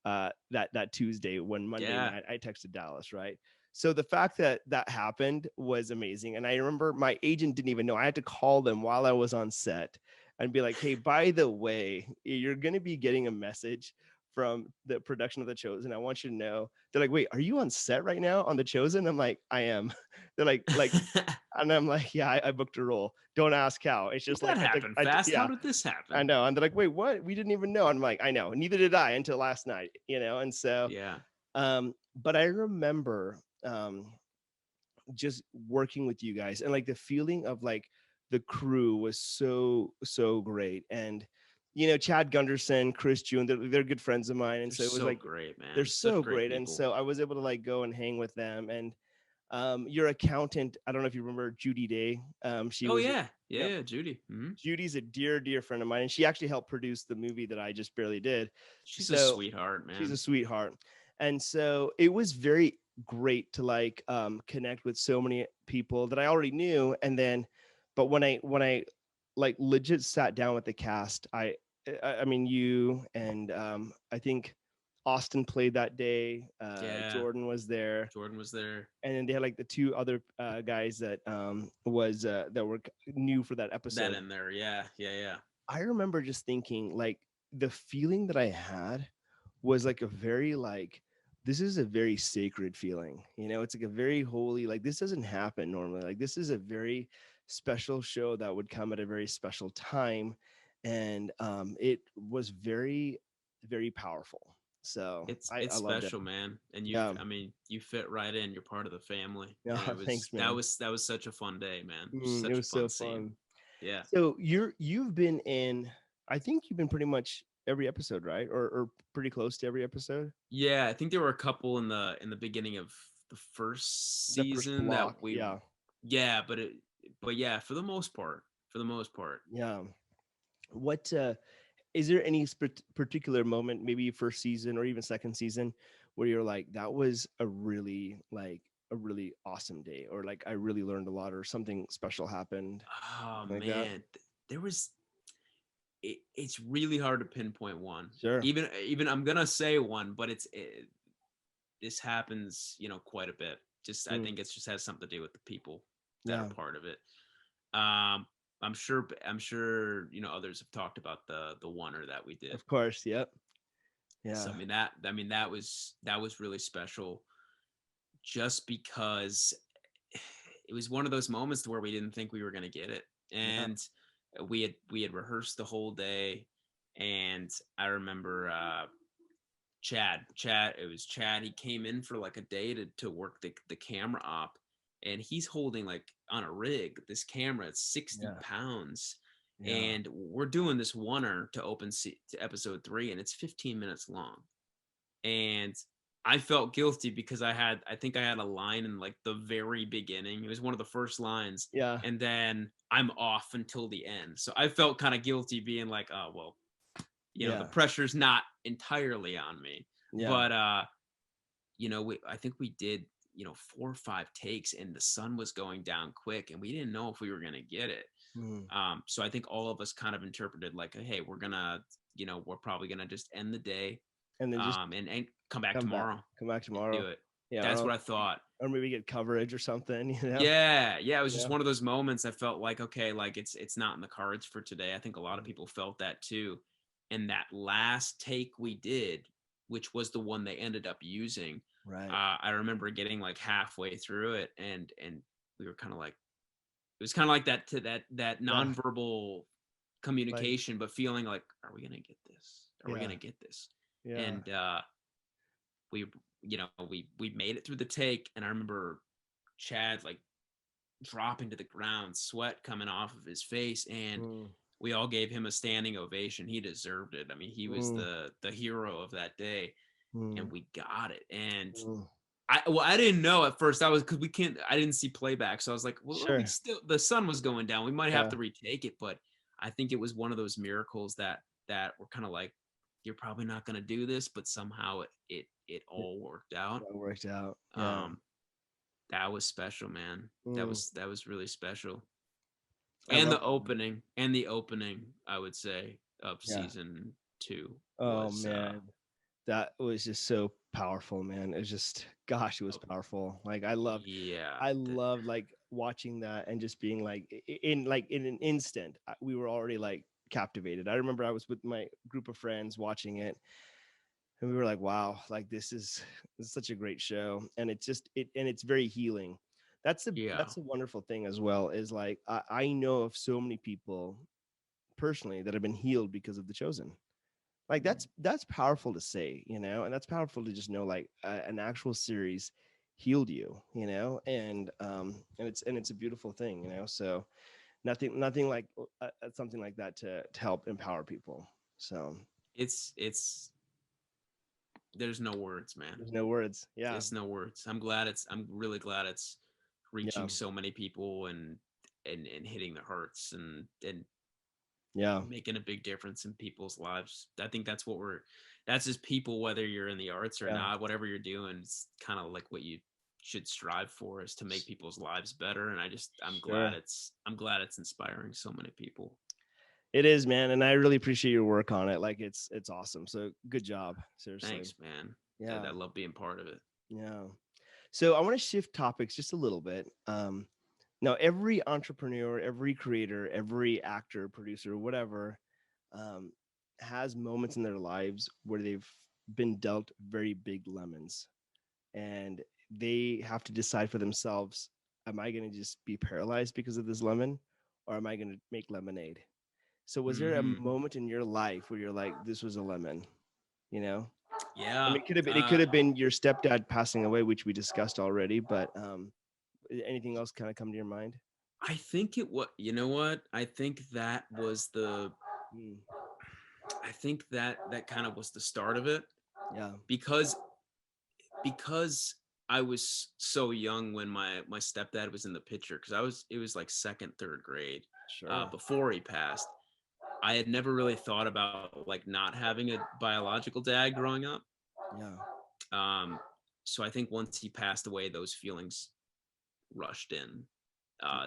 that Tuesday, when Monday night I texted Dallas, right? So the fact that that happened was amazing. And I remember my agent didn't even know. I had to call them while I was on set and be like, hey, by the way, you're going to be getting a message from the production of The Chosen. I want you to know. They're like, wait, are you on set right now on The Chosen? I'm like, I am. They're like, and I'm like, yeah, I booked a role. Don't ask how. It's just that like happened fast. Yeah. How did this happen? I know. And they're like, wait, what? We didn't even know. I'm like, I know. Neither did I until last night, you know? And so, yeah. But I remember just working with you guys, and like the feeling of like the crew was so great. And you know, Chad Gunderson, Chris June, they're good friends of mine, and They're so it was so like great, man. they're so Such great. people. And so I was able to like go and hang with them. And your accountant, I don't know if you remember Judy Day. She was Judy. Judy's a dear friend of mine, and she actually helped produce the movie that I just barely did. She's a sweetheart, man. She's a sweetheart. And so it was very great to like connect with so many people that I already knew. And then, but when I like legit sat down with the cast, I mean, you and I think Austin played that day. Jordan was there. And then they had like the two other guys that that were new for that episode. That in there, yeah. I remember just thinking like the feeling that I had was like a very like, this is a very sacred feeling, you know, it's like a very holy, like this doesn't happen normally. Like this is a very special show that would come at a very special time. And it was very, very powerful. So it's I special, man. And I mean, you fit right in. You're part of the family. Yeah, thanks, man. That was such a fun day, man. It was so fun. Yeah. So you've been in, I think you've been pretty much every episode, right? Or pretty close to every episode. Yeah, I think there were a couple in the beginning of the first The first season block, that we yeah. yeah, but yeah, for the most part. Yeah. What is there any particular moment, maybe first season or even second season, where you're like, that was a really awesome day, or like I really learned a lot, or something special happened, Oh like that? man, there was it's really hard to pinpoint one. Sure. Even I'm gonna say one, but this happens, quite a bit. Just I Mm. think it just has something to do with the people that Yeah. are part of it. Um, I'm sure others have talked about the oneer that we did. Of course. Yep. Yeah. So that was really special, just because it was one of those moments to where we didn't think we were going to get it, and we had rehearsed the whole day, and I remember Chad. It was Chad. He came in for like a day to work the camera op, and he's holding like on a rig this camera. It's 60 pounds, and we're doing this oneer to open to episode 3, and it's 15 minutes long. And I felt guilty because I think I had a line in like the very beginning. It was one of the first lines. Yeah. And then I'm off until the end. So I felt kind of guilty being like, oh, well, the pressure's not entirely on me. Yeah. But, I think we did, 4 or 5 takes, and the sun was going down quick, and we didn't know if we were going to get it. So I think all of us kind of interpreted like, hey, we're probably going to just end the day. And then just and come back tomorrow. Come back tomorrow. Do it. Yeah, that's what I thought. Or maybe get coverage or something. Yeah. It was just one of those moments. I felt like, okay, like it's not in the cards for today. I think a lot of people felt that too. And that last take we did, which was the one they ended up using. Right. I remember getting like halfway through it, and we were kind of like, it was kind of like that nonverbal communication, but feeling like, are we gonna get this? Are we gonna get this? Yeah. And we made it through the take, and I remember Chad like dropping to the ground, sweat coming off of his face, and we all gave him a standing ovation. He deserved it. I mean, he was the hero of that day, and we got it. And I didn't know at first. Because I didn't see playback, so I was like, well, the sun was going down. We might have to retake it, but I think it was one of those miracles that were kind of like, you're probably not going to do this, but somehow it all worked out. It worked out. Yeah. That was special, man. That was really special. And the opening, I would say, of season 2. Oh man, that was just so powerful, man. It was just, gosh, it was powerful. Like I loved like watching that and just being like in an instant, we were already like captivated. I remember I was with my group of friends watching it, and we were like, wow, like this is such a great show. And it's just and it's very healing. That's the wonderful thing as well, is like I know of so many people personally that have been healed because of The Chosen. Like that's powerful to say, and that's powerful to just know like an actual series healed you, and it's a beautiful thing, so nothing like something like that to help empower people. So it's there's no words, man. There's no words. Yeah. There's no words. I'm really glad it's reaching so many people and hitting their hearts and making a big difference in people's lives. I think that's as people, whether you're in the arts or not, whatever you're doing, it's kind of like what you should strive for, is to make people's lives better. And I'm glad it's inspiring so many people. It is, man. And I really appreciate your work on it. Like it's awesome. So good job. Seriously. Thanks, man. Yeah. I love being part of it. Yeah. So I want to shift topics just a little bit. Now, every entrepreneur, every creator, every actor, producer, whatever, has moments in their lives where they've been dealt very big lemons, and they have to decide for themselves, am I going to just be paralyzed because of this lemon, or am I going to make lemonade? So was there a moment in your life where you're like, this was a lemon, Yeah. I mean, it could have been your stepdad passing away, which we discussed already, but anything else kind of come to your mind? I think it was, I think that was I think that kind of was the start of it. Yeah. Because I was so young when my stepdad was in the picture, because it was like second, third grade, Sure. before he passed. I had never really thought about like not having a biological dad growing up. Yeah. So I think once he passed away, those feelings rushed in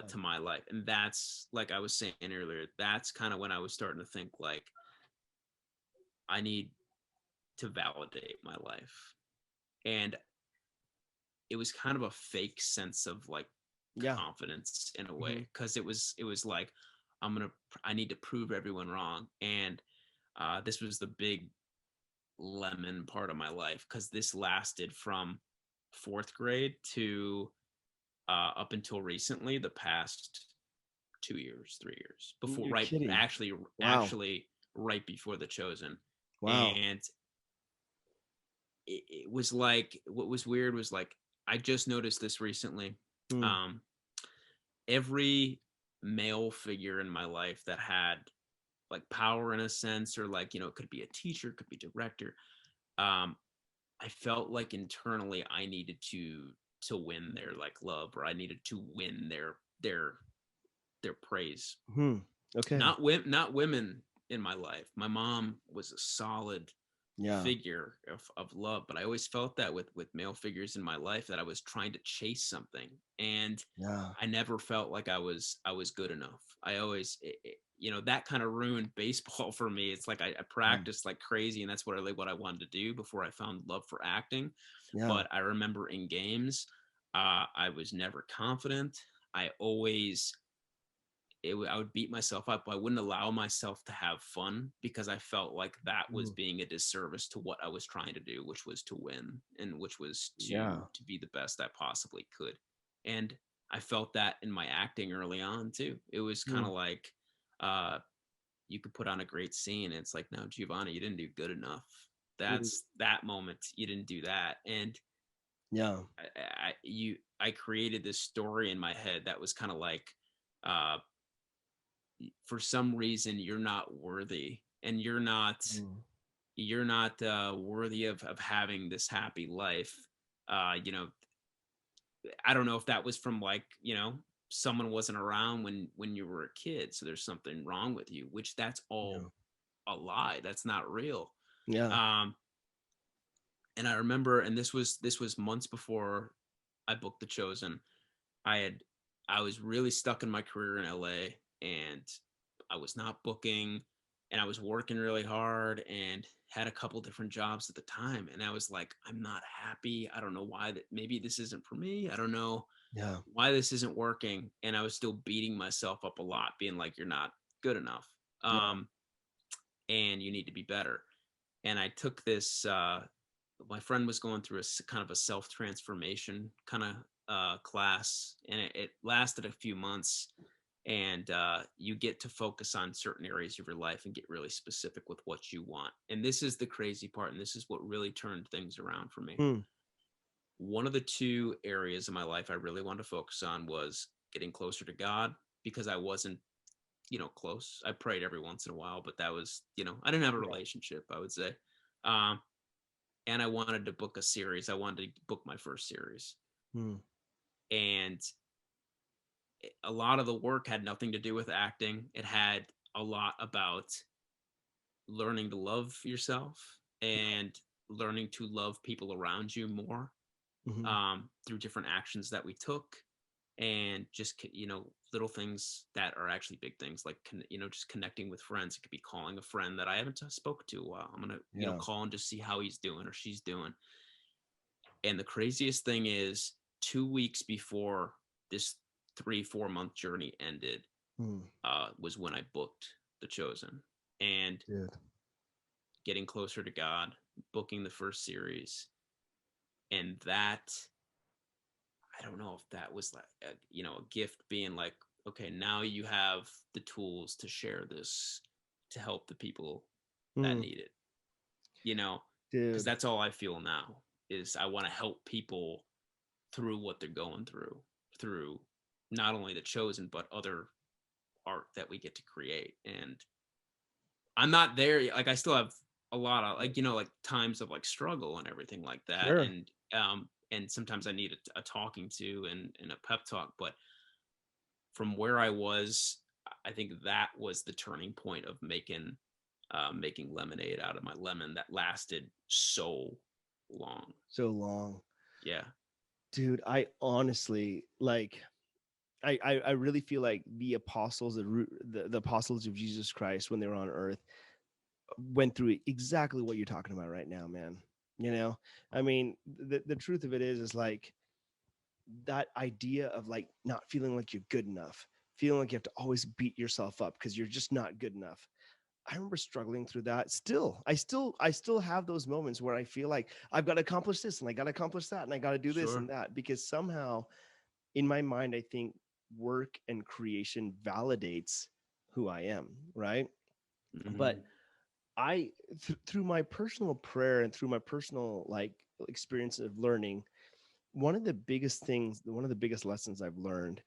to my life, and that's, like I was saying earlier, that's kind of when I was starting to think like I need to validate my life. And it was kind of a fake sense of like Yeah. confidence in a way, because it was like I need to prove everyone wrong. And this was the big lemon part of my life, because this lasted from fourth grade to up until recently, the past 2 years, 3 years before, You're kidding. actually Wow. right before The Chosen. Wow. And it was like, what was weird was like, I just noticed this recently. Um, every male figure in my life that had like power in a sense, or like, it could be a teacher, could be director. I felt like internally I needed to win their like love, or I needed to win their praise. Okay. Not women in my life. My mom was a solid figure of love, but I always felt that with male figures in my life, that I was trying to chase something, and I never felt like I was good enough. I always that kind of ruined baseball for me. It's like I practiced like crazy, and that's what I wanted to do before I found love for acting. But I remember in games, I was never confident. I always I would beat myself up. I wouldn't allow myself to have fun, because I felt like that was being a disservice to what I was trying to do, which was to win, and which was to be the best I possibly could. And I felt that in my acting early on too. It was kind of like you could put on a great scene, and it's like, no, Giavani, you didn't do good enough. That's that moment. You didn't do that. And I created this story in my head that was kind of like, for some reason you're not worthy, and you're not worthy of having this happy life. I don't know if that was from like, someone wasn't around when you were a kid, so there's something wrong with you, which that's all a lie. That's not real. And I remember, and this was months before I booked The Chosen. I was really stuck in my career in LA, and I was not booking, and I was working really hard, and had a couple different jobs at the time. And I was like, I'm not happy. I don't know why, that maybe this isn't for me. I don't know why this isn't working. And I was still beating myself up a lot, being like, you're not good enough. And you need to be better. And I took this, my friend was going through a kind of a self-transformation kind of class, and it lasted a few months. And you get to focus on certain areas of your life and get really specific with what you want. And this is the crazy part, and this is what really turned things around for me. One of the two areas of my life I really wanted to focus on was getting closer to God, because I wasn't, close. I prayed every once in a while, but that was, I didn't have a relationship, I would say. And I wanted to book a series. I wanted to book my first series. And a lot of the work had nothing to do with acting. It had a lot about learning to love yourself and learning to love people around you more, through different actions that we took, and just, little things that are actually big things, like, just connecting with friends. It could be calling a friend that I haven't spoke to a while. I'm going to, call and just see how he's doing or she's doing. And the craziest thing is, 2 weeks before this 3-4 month journey ended, was when I booked The Chosen. And getting closer to God, booking the first series. And that, I don't know if that was like a gift, being like, okay, now you have the tools to share this, to help the people that need it, because that's all I feel now, is I want to help people through what they're going through not only The Chosen, but other art that we get to create. And I'm not there yet. Like I still have a lot of like, like times of like struggle and everything like that. Sure. And sometimes I need a talking to and a pep talk. But from where I was, I think that was the turning point of making lemonade out of my lemon that lasted so long. So long. Yeah. Dude, I honestly like I really feel like the apostles, the apostles of Jesus Christ when they were on earth went through exactly what you're talking about right now, man. I mean, the truth of it is like that idea of like not feeling like you're good enough, feeling like you have to always beat yourself up because you're just not good enough. I remember struggling through that. I still have those moments where I feel like I've got to accomplish this and I got to accomplish that and I got to do this Sure. and that, because somehow in my mind I think work and creation validates who I am, right? But through my personal prayer and through my personal like experience of learning, one of the biggest things, one of the biggest lessons I've learned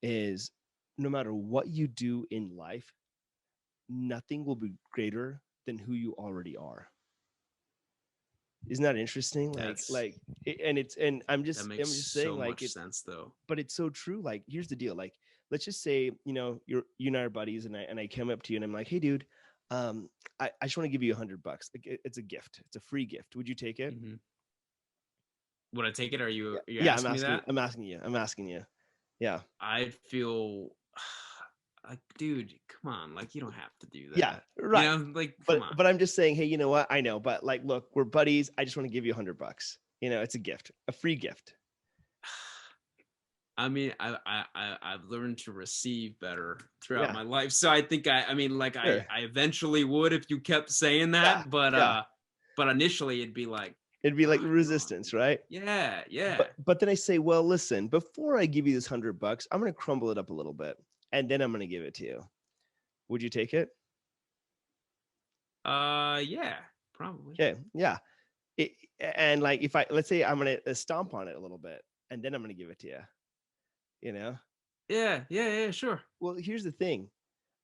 is no matter what you do in life, nothing will be greater than who you already are. Isn't that interesting? That's And I'm that just makes saying so like much it, sense though. but it's so true. Like, here's the deal. Like, let's just say, you and I are buddies, and I came up to you and I'm like, hey, dude, I just want to give you $100. Like, it's a gift. It's a free gift. Would you take it? Mm-hmm. Would I take it? Are Yeah. you Yeah. asking me that? I'm asking you. I'm asking you. Yeah. I feel like, dude, come on, like you don't have to do that. Yeah. Right. Like come But on. I'm just saying, hey, you know what? I know, but like, look, we're buddies. I just want to give you $100. It's a gift, a free gift. I mean, I've learned to receive better throughout Yeah. my life. So I think I mean, like Sure. I eventually would if you kept saying that, Yeah. but initially it'd be like, It'd be like "Oh, resistance, right? yeah, yeah. But then I say, well, listen, before I give you this $100, I'm going to crumble it up a little bit, and then I'm going to give it to you. Would you take it? Yeah, probably. Okay. Yeah. And like, let's say I'm going to stomp on it a little bit, and then I'm going to give it to you, you know? Yeah, sure. Well, here's the thing.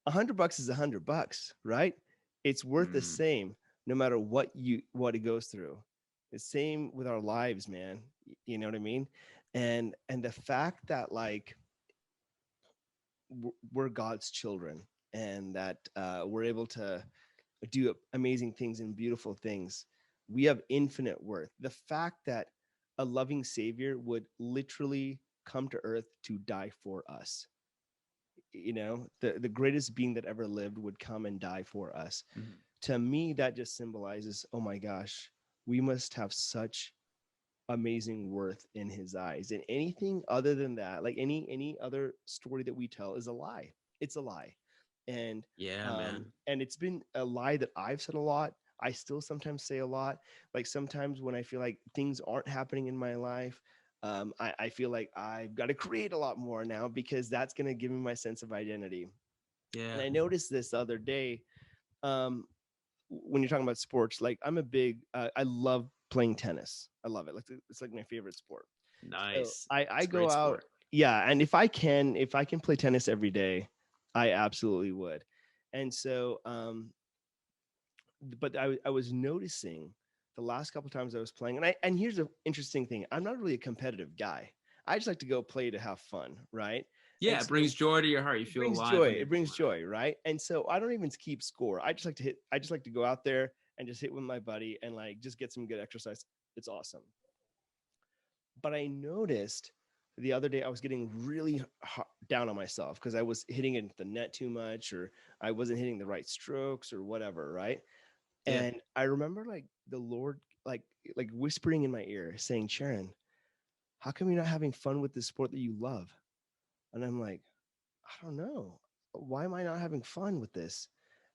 $100 is $100, right? It's worth the Mm, same no matter what it goes through. The same with our lives, man. You know what I mean? And the fact that like we're God's children, and that we're able to do amazing things and beautiful things. We have infinite worth. The fact that a loving Savior would literally come to earth to die for us. The greatest being that ever lived would come and die for us. mhm. To me, that just symbolizes, oh my gosh, we must have such amazing worth in his eyes. And anything other than that, like any other story that we tell, is a lie. It's a lie. And Yeah, man. and it's been a lie that I've said a lot. I still sometimes say a lot. Like, sometimes when I feel like things aren't happening in my life, I feel like I've got to create a lot more now, because that's going to give me my sense of identity. Yeah. And I noticed this the other day, um, when you're talking about sports, like I'm a big, I love playing tennis. I love it. Like, it's like my favorite sport. So Nice. I It's a go great out. sport. Yeah. And if I can play tennis every day, I absolutely would. And so, but I was noticing the last couple times I was playing, and here's an interesting thing. I'm not really a competitive guy. I just like to go play to have fun, right? Yeah, And it so brings joy to your heart. You it feel brings alive joy. when you're It brings doing joy, right? And so I don't even keep score. I just like to hit. I just like to go out there and just hit with my buddy and like just get some good exercise. It's awesome. But I noticed the other day I was getting really down on myself because I was hitting it into the net too much, or I wasn't hitting the right strokes or whatever, right? Yeah. And I remember like the Lord like whispering in my ear saying, Sharon, how come you're not having fun with this sport that you love? And I'm like, I don't know. Why am I not having fun with this?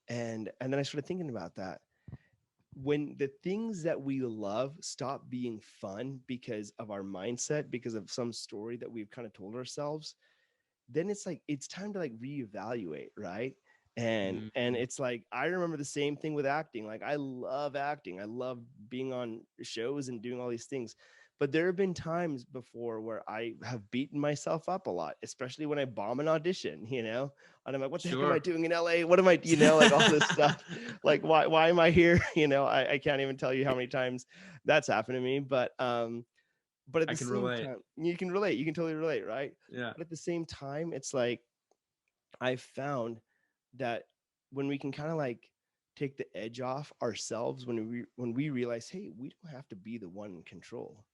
And then I started thinking about that. When the things that we love stop being fun because of our mindset, because of some story that we've kind of told ourselves, then it's like it's time to like reevaluate, right? And Mhm. it's like I remember the same thing with acting. Like, I love acting. I love being on shows and doing all these things. But there have been times before where I have beaten myself up a lot, especially when I bomb an audition, and I'm like, what the heck am I doing in LA? What am I, like all this stuff, like, why am I here? I can't even tell you how many times that's happened to me, but at the same time, you can relate, you can totally relate, right? Yeah. But at the same time, it's like, I found that when we can kind of like take the edge off ourselves, when we realize, hey, we don't have to be the one in control.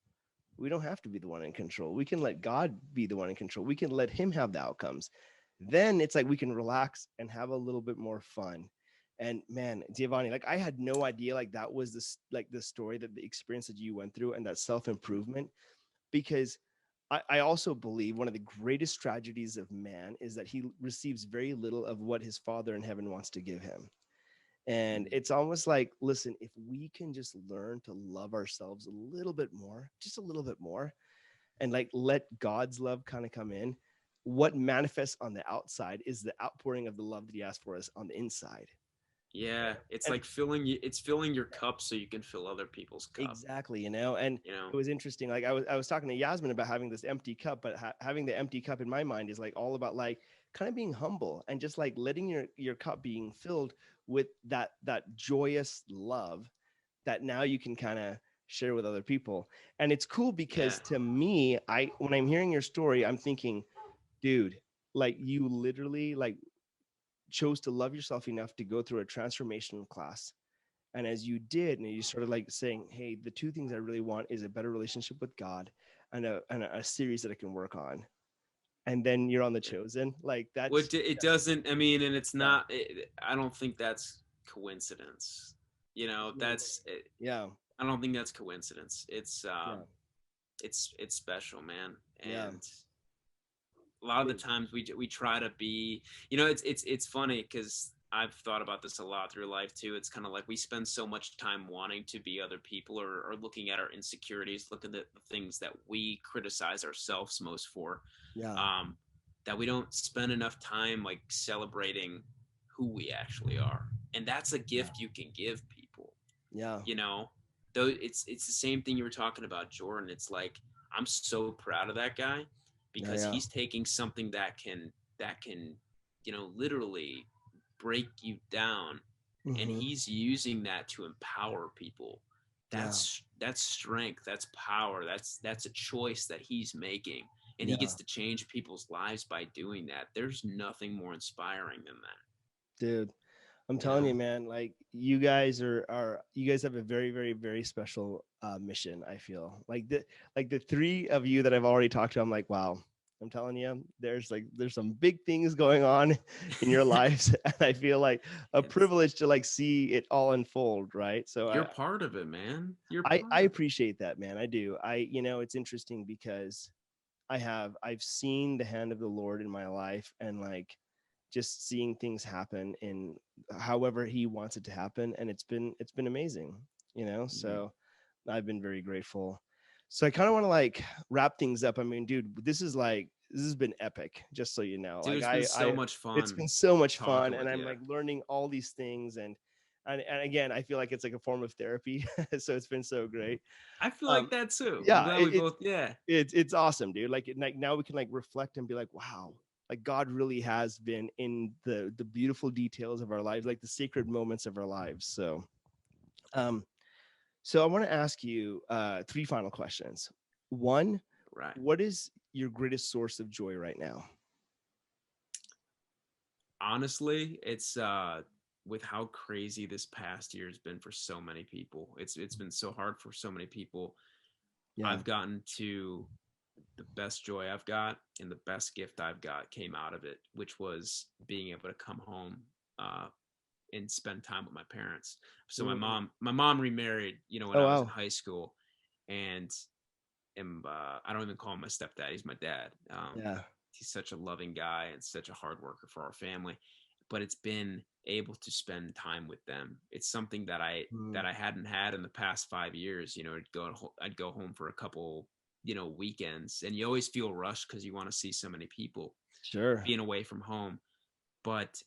We don't have to be the one in control. We can let God be the one in control. We can let him have the outcomes. Then it's like we can relax and have a little bit more fun. And man, Giavani, like I had no idea like that was this like the story, that the experience that you went through and that self-improvement, because I also believe one of the greatest tragedies of man is that he receives very little of what his Father in heaven wants to give him. And it's almost like, listen, if we can just learn to love ourselves a little bit more, just a little bit more, and like let God's love kind of come in, what manifests on the outside is the outpouring of the love that he has for us on the inside. Yeah, it's like filling your cup so you can fill other people's cup. Exactly, and it was interesting. Like I was talking to Yasmin about having this empty cup, but having the empty cup in my mind is like all about like kind of being humble and just like letting your cup being filled with that joyous love that now you can kind of share with other people. And it's cool because to me, when I'm hearing your story, I'm thinking, dude, like you literally like chose to love yourself enough to go through a transformational class. And as you did, and you started like saying, hey, the two things I really want is a better relationship with God and a series that I can work on. And then you're on The Chosen. Like that's it doesn't, I mean, and it's not, I don't think that's coincidence. That's it. Yeah. I don't think that's coincidence. It's special, man. And a lot of the times we try to be, it's funny because I've thought about this a lot through life too. It's kind of like we spend so much time wanting to be other people, or looking at our insecurities, looking at the things that we criticize ourselves most for, that we don't spend enough time like celebrating who we actually are. And that's a gift you can give people. Yeah. Though it's the same thing you were talking about, Jordan. It's like, I'm so proud of that guy because he's taking something that can literally break you down, and he's using that to empower people. That's strength, that's power, that's a choice that he's making, and he gets to change people's lives by doing that. There's nothing more inspiring than that, dude. I'm telling you, man, like you guys you guys have a very, very, very special mission. I feel like the three of you that I've already talked to, I'm like, wow. I'm telling you, there's some big things going on in your lives, and I feel like a privilege to like see it all unfold, right? So you're part of it, man. I appreciate that, man. I do. It's interesting because I've seen the hand of the Lord in my life, and like just seeing things happen in however he wants it to happen, and it's been amazing, so I've been very grateful. So I kind of want to like wrap things up. I mean, dude, this has been epic, just so you know. Dude, like it's been so much fun. It's been so much fun, and I'm like learning all these things, and again, I feel like it's like a form of therapy. So it's been so great. I feel like that too. Yeah, I'm glad we both. It's awesome, dude. Like now we can like reflect and be like, wow, like God really has been in the beautiful details of our lives, like the sacred moments of our lives. So, so I want to ask you three final questions. One, what is your greatest source of joy right now? Honestly, it's with how crazy this past year has been for so many people. It's been so hard for so many people. I've gotten to the best joy I've got, and the best gift I've got came out of it, which was being able to come home and spend time with my parents. So my mom remarried, when I was in high school, and I don't even call him my stepdad. He's my dad. He's such a loving guy and such a hard worker for our family, but it's been able to spend time with them. It's something that I hadn't had in the past 5 years. I'd go home for a couple, weekends, and you always feel rushed because you want to see so many people being away from home. But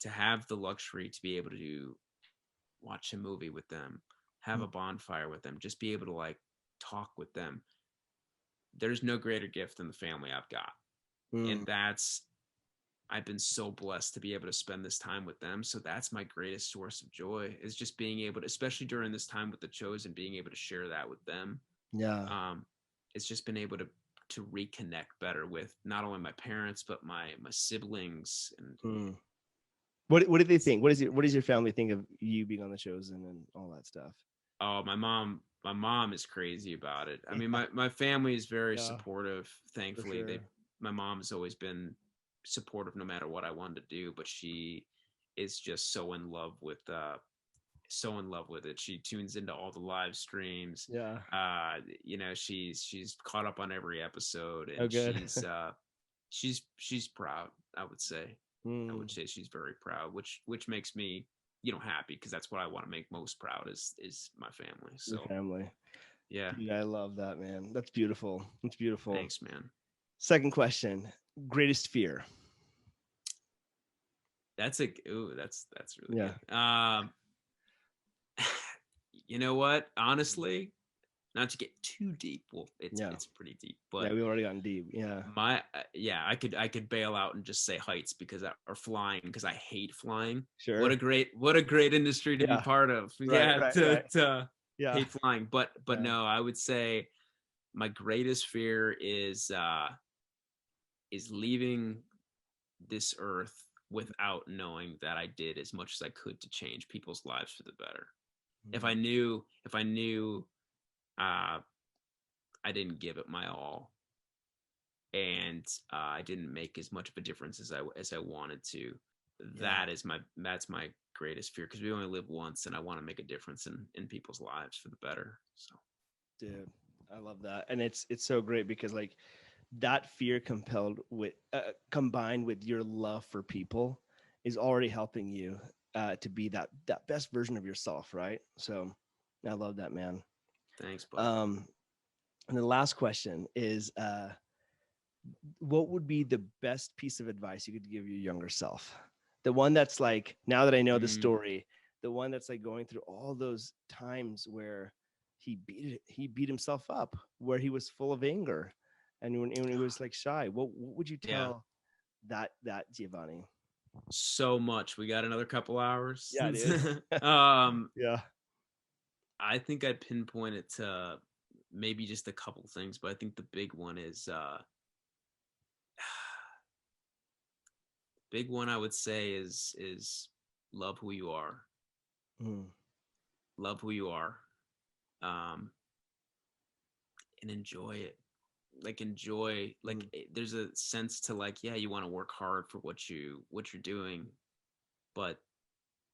to have the luxury to be able to watch a movie with them, have a bonfire with them, just be able to like talk with them. There's no greater gift than the family I've got. And I've been so blessed to be able to spend this time with them. So that's my greatest source of joy, is just being able to, especially during this time with the Chosen, being able to share that with them. Yeah. It's just been able to reconnect better with not only my parents, but my siblings. And What did they think? What does your family think of you being on the Chosen and all that stuff? Oh, my mom is crazy about it. I mean, my family is very supportive. Thankfully, sure. my mom has always been supportive no matter what I wanted to do, but she is just so in love with it. She tunes into all the live streams. Yeah. You know, she's caught up on every episode, and Oh, good. she's proud, I would say. I would say she's very proud, which makes me, happy, because that's what I want to make most proud is my family. So Your family. Yeah. Dude, I love that, man. That's beautiful. That's beautiful. Thanks, man. Second question. Greatest fear. That's really good. You know what? Honestly, not to get too deep. Well, it's pretty deep, but we've already gotten deep. Yeah. I could bail out and just say heights or flying, because I hate flying. Sure. What a great industry to be part of. To hate flying. But no, I would say my greatest fear is leaving this earth without knowing that I did as much as I could to change people's lives for the better. If I knew I didn't give it my all, and I didn't make as much of a difference as I wanted to, that's my greatest fear, because we only live once, and I want to make a difference in people's lives for the better. So, dude, I love that. And it's so great, because like that fear combined with your love for people is already helping you to be that best version of yourself, right? So I love that, man. Thanks, bud. And the last question is, what would be the best piece of advice you could give your younger self? The one that's like, now that I know the story, the one that's like going through all those times where he beat himself up, where he was full of anger, and when he was like shy. What would you tell that Giavani? So much. We got another couple hours. Yeah, dude. Yeah. I think I'd pinpoint it to maybe just a couple things, but I think the big one is big one I would say is love who you are. Love who you are. And enjoy it. There's a sense to like, yeah, you want to work hard for what you're doing, but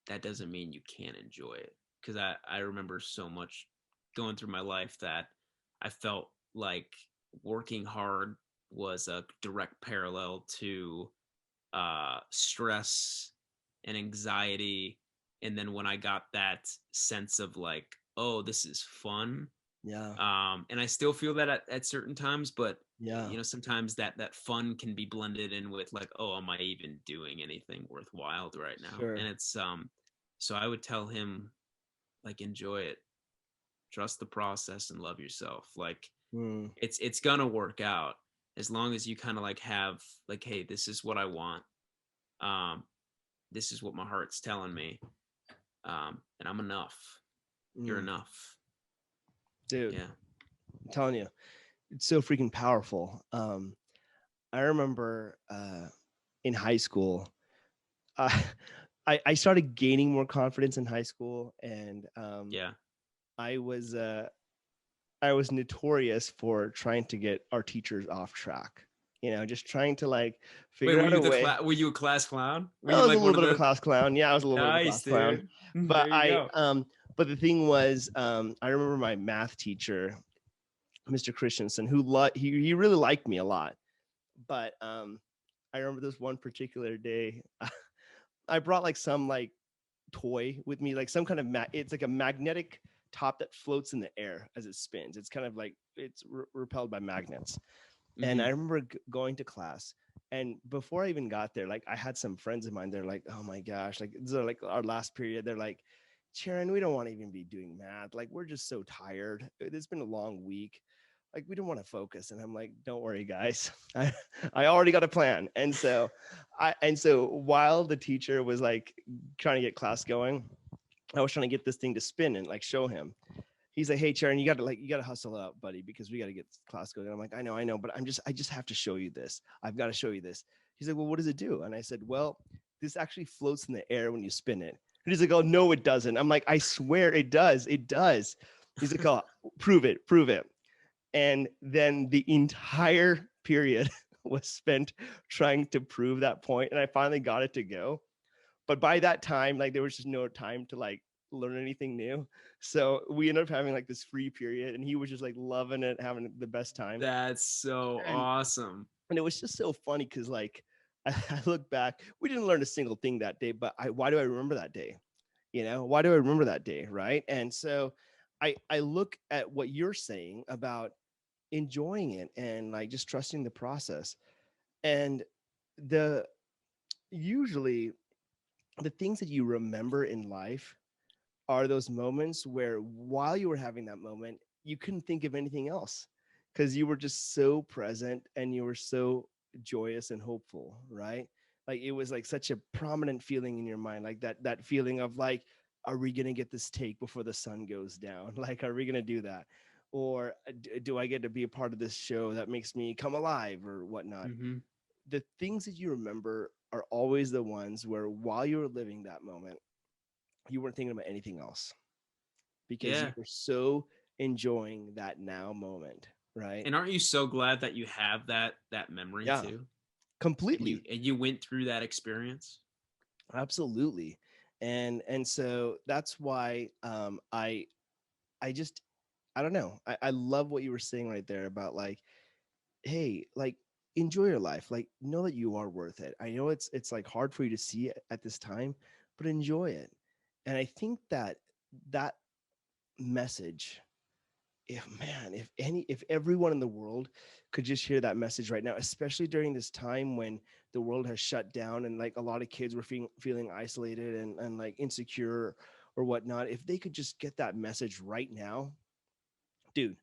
that doesn't mean you can't enjoy it. Because I remember so much going through my life that I felt like working hard was a direct parallel to stress and anxiety. And then when I got that sense of like, oh, this is fun. Yeah. And I still feel that at certain times, but sometimes that fun can be blended in with like, oh, am I even doing anything worthwhile right now? Sure. And it's so I would tell him, like, enjoy it, trust the process, and love yourself. Like it's gonna work out as long as you kind of like have like, hey, this is what I want. This is what my heart's telling me. And I'm enough. You're enough. Dude, yeah. I'm telling you, it's so freaking powerful. I remember in high school, I started gaining more confidence in high school, and I was notorious for trying to get our teachers off track. Just trying to like figure out a way. Were you a class clown? I was like a little bit of a class clown. Yeah, I was a little bit of a class clown. But but the thing was, I remember my math teacher, Mr. Christensen, who he really liked me a lot. But I remember this one particular day, I brought like some like toy with me, like some kind of it's like a magnetic top that floats in the air as it spins. It's kind of like it's repelled by magnets. And I remember going to class, and before I even got there, like I had some friends of mine. They're like, "Oh my gosh!" Like this is like our last period. They're like, Sharon, we don't want to even be doing math. Like, we're just so tired. It's been a long week. Like, we don't want to focus. And I'm like, don't worry, guys. I already got a plan. And so while the teacher was like trying to get class going, I was trying to get this thing to spin and like show him. He's like, hey, Sharon, you gotta hustle up, buddy, because we got to get class going. And I'm like, I know, but I just have to show you this. I've got to show you this. He's like, well, what does it do? And I said, well, this actually floats in the air when you spin it. And he's like, oh, no, it doesn't. I'm like, I swear it does. It does. He's like, oh, prove it. And then the entire period was spent trying to prove that point. And I finally got it to go. But by that time, like, there was just no time to like learn anything new. So we ended up having like this free period, and he was just like loving it, having the best time. That's so awesome. And it was just so funny because like I look back, we didn't learn a single thing that day, but why do I remember that day? Why do I remember that day? Right. And so I look at what you're saying about enjoying it and like just trusting the process. And usually the things that you remember in life are those moments where while you were having that moment, you couldn't think of anything else because you were just so present and you were so joyous and hopeful, right? Like, it was like such a prominent feeling in your mind, like that feeling of like, are we going to get this take before the sun goes down? Like, are we going to do that? Or do I get to be a part of this show that makes me come alive or whatnot? Mm-hmm. The things that you remember are always the ones where while you were living that moment, you weren't thinking about anything else because you were so enjoying that now moment, right? And aren't you so glad that you have that memory too? Completely. And you went through that experience? Absolutely. And so that's why I don't know. I love what you were saying right there about like, hey, like, enjoy your life. Like, know that you are worth it. I know it's like hard for you to see it at this time, but enjoy it. And I think that message, if everyone in the world could just hear that message right now, especially during this time when the world has shut down and like a lot of kids were feeling isolated and like insecure or whatnot, if they could just get that message right now, dude,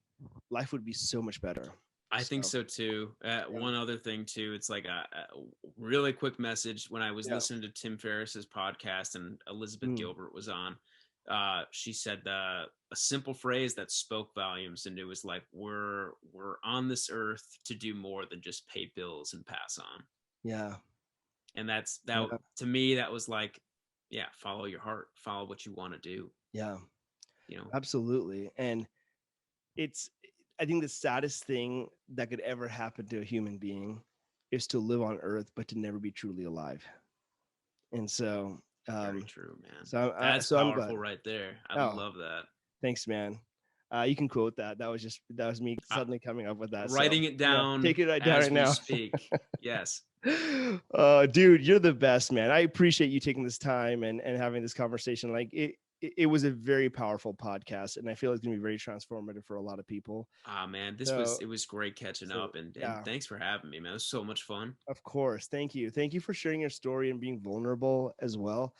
life would be so much better. I think so too. One other thing too, it's like a really quick message. When I was listening to Tim Ferriss's podcast and Elizabeth Gilbert was on, she said a simple phrase that spoke volumes, and it was like, we're on this earth to do more than just pay bills and pass on. Yeah. And to me, that was like, follow your heart, follow what you want to do. Yeah. Absolutely. And I think the saddest thing that could ever happen to a human being is to live on earth, but to never be truly alive. And so, very true, man. So that's powerful right there. I love that. Thanks, man. You can quote that. That was me suddenly coming up with that. Writing it down. Take it down right now. Speak. Yes. Dude, you're the best, man. I appreciate you taking this time and having this conversation. Like, it was a very powerful podcast, and I feel it's gonna be very transformative for a lot of people. Man, it was great catching up, and thanks for having me, man. It was so much fun. Of course. Thank you for sharing your story and being vulnerable as well.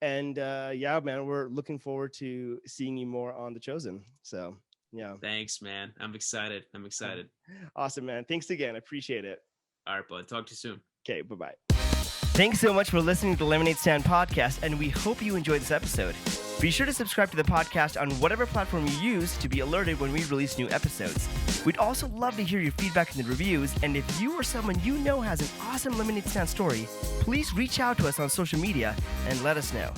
And man, we're looking forward to seeing you more on The Chosen. So thanks, man. I'm excited. Awesome, man. Thanks again. I appreciate it. All right, bud. Talk to you soon. Okay, bye-bye. Thanks so much for listening to the Lemonade Stand podcast, and we hope you enjoyed this episode. Be sure to subscribe to the podcast on whatever platform you use to be alerted when we release new episodes. We'd also love to hear your feedback in the reviews, and if you or someone you know has an awesome Lemonade Stand story, please reach out to us on social media and let us know.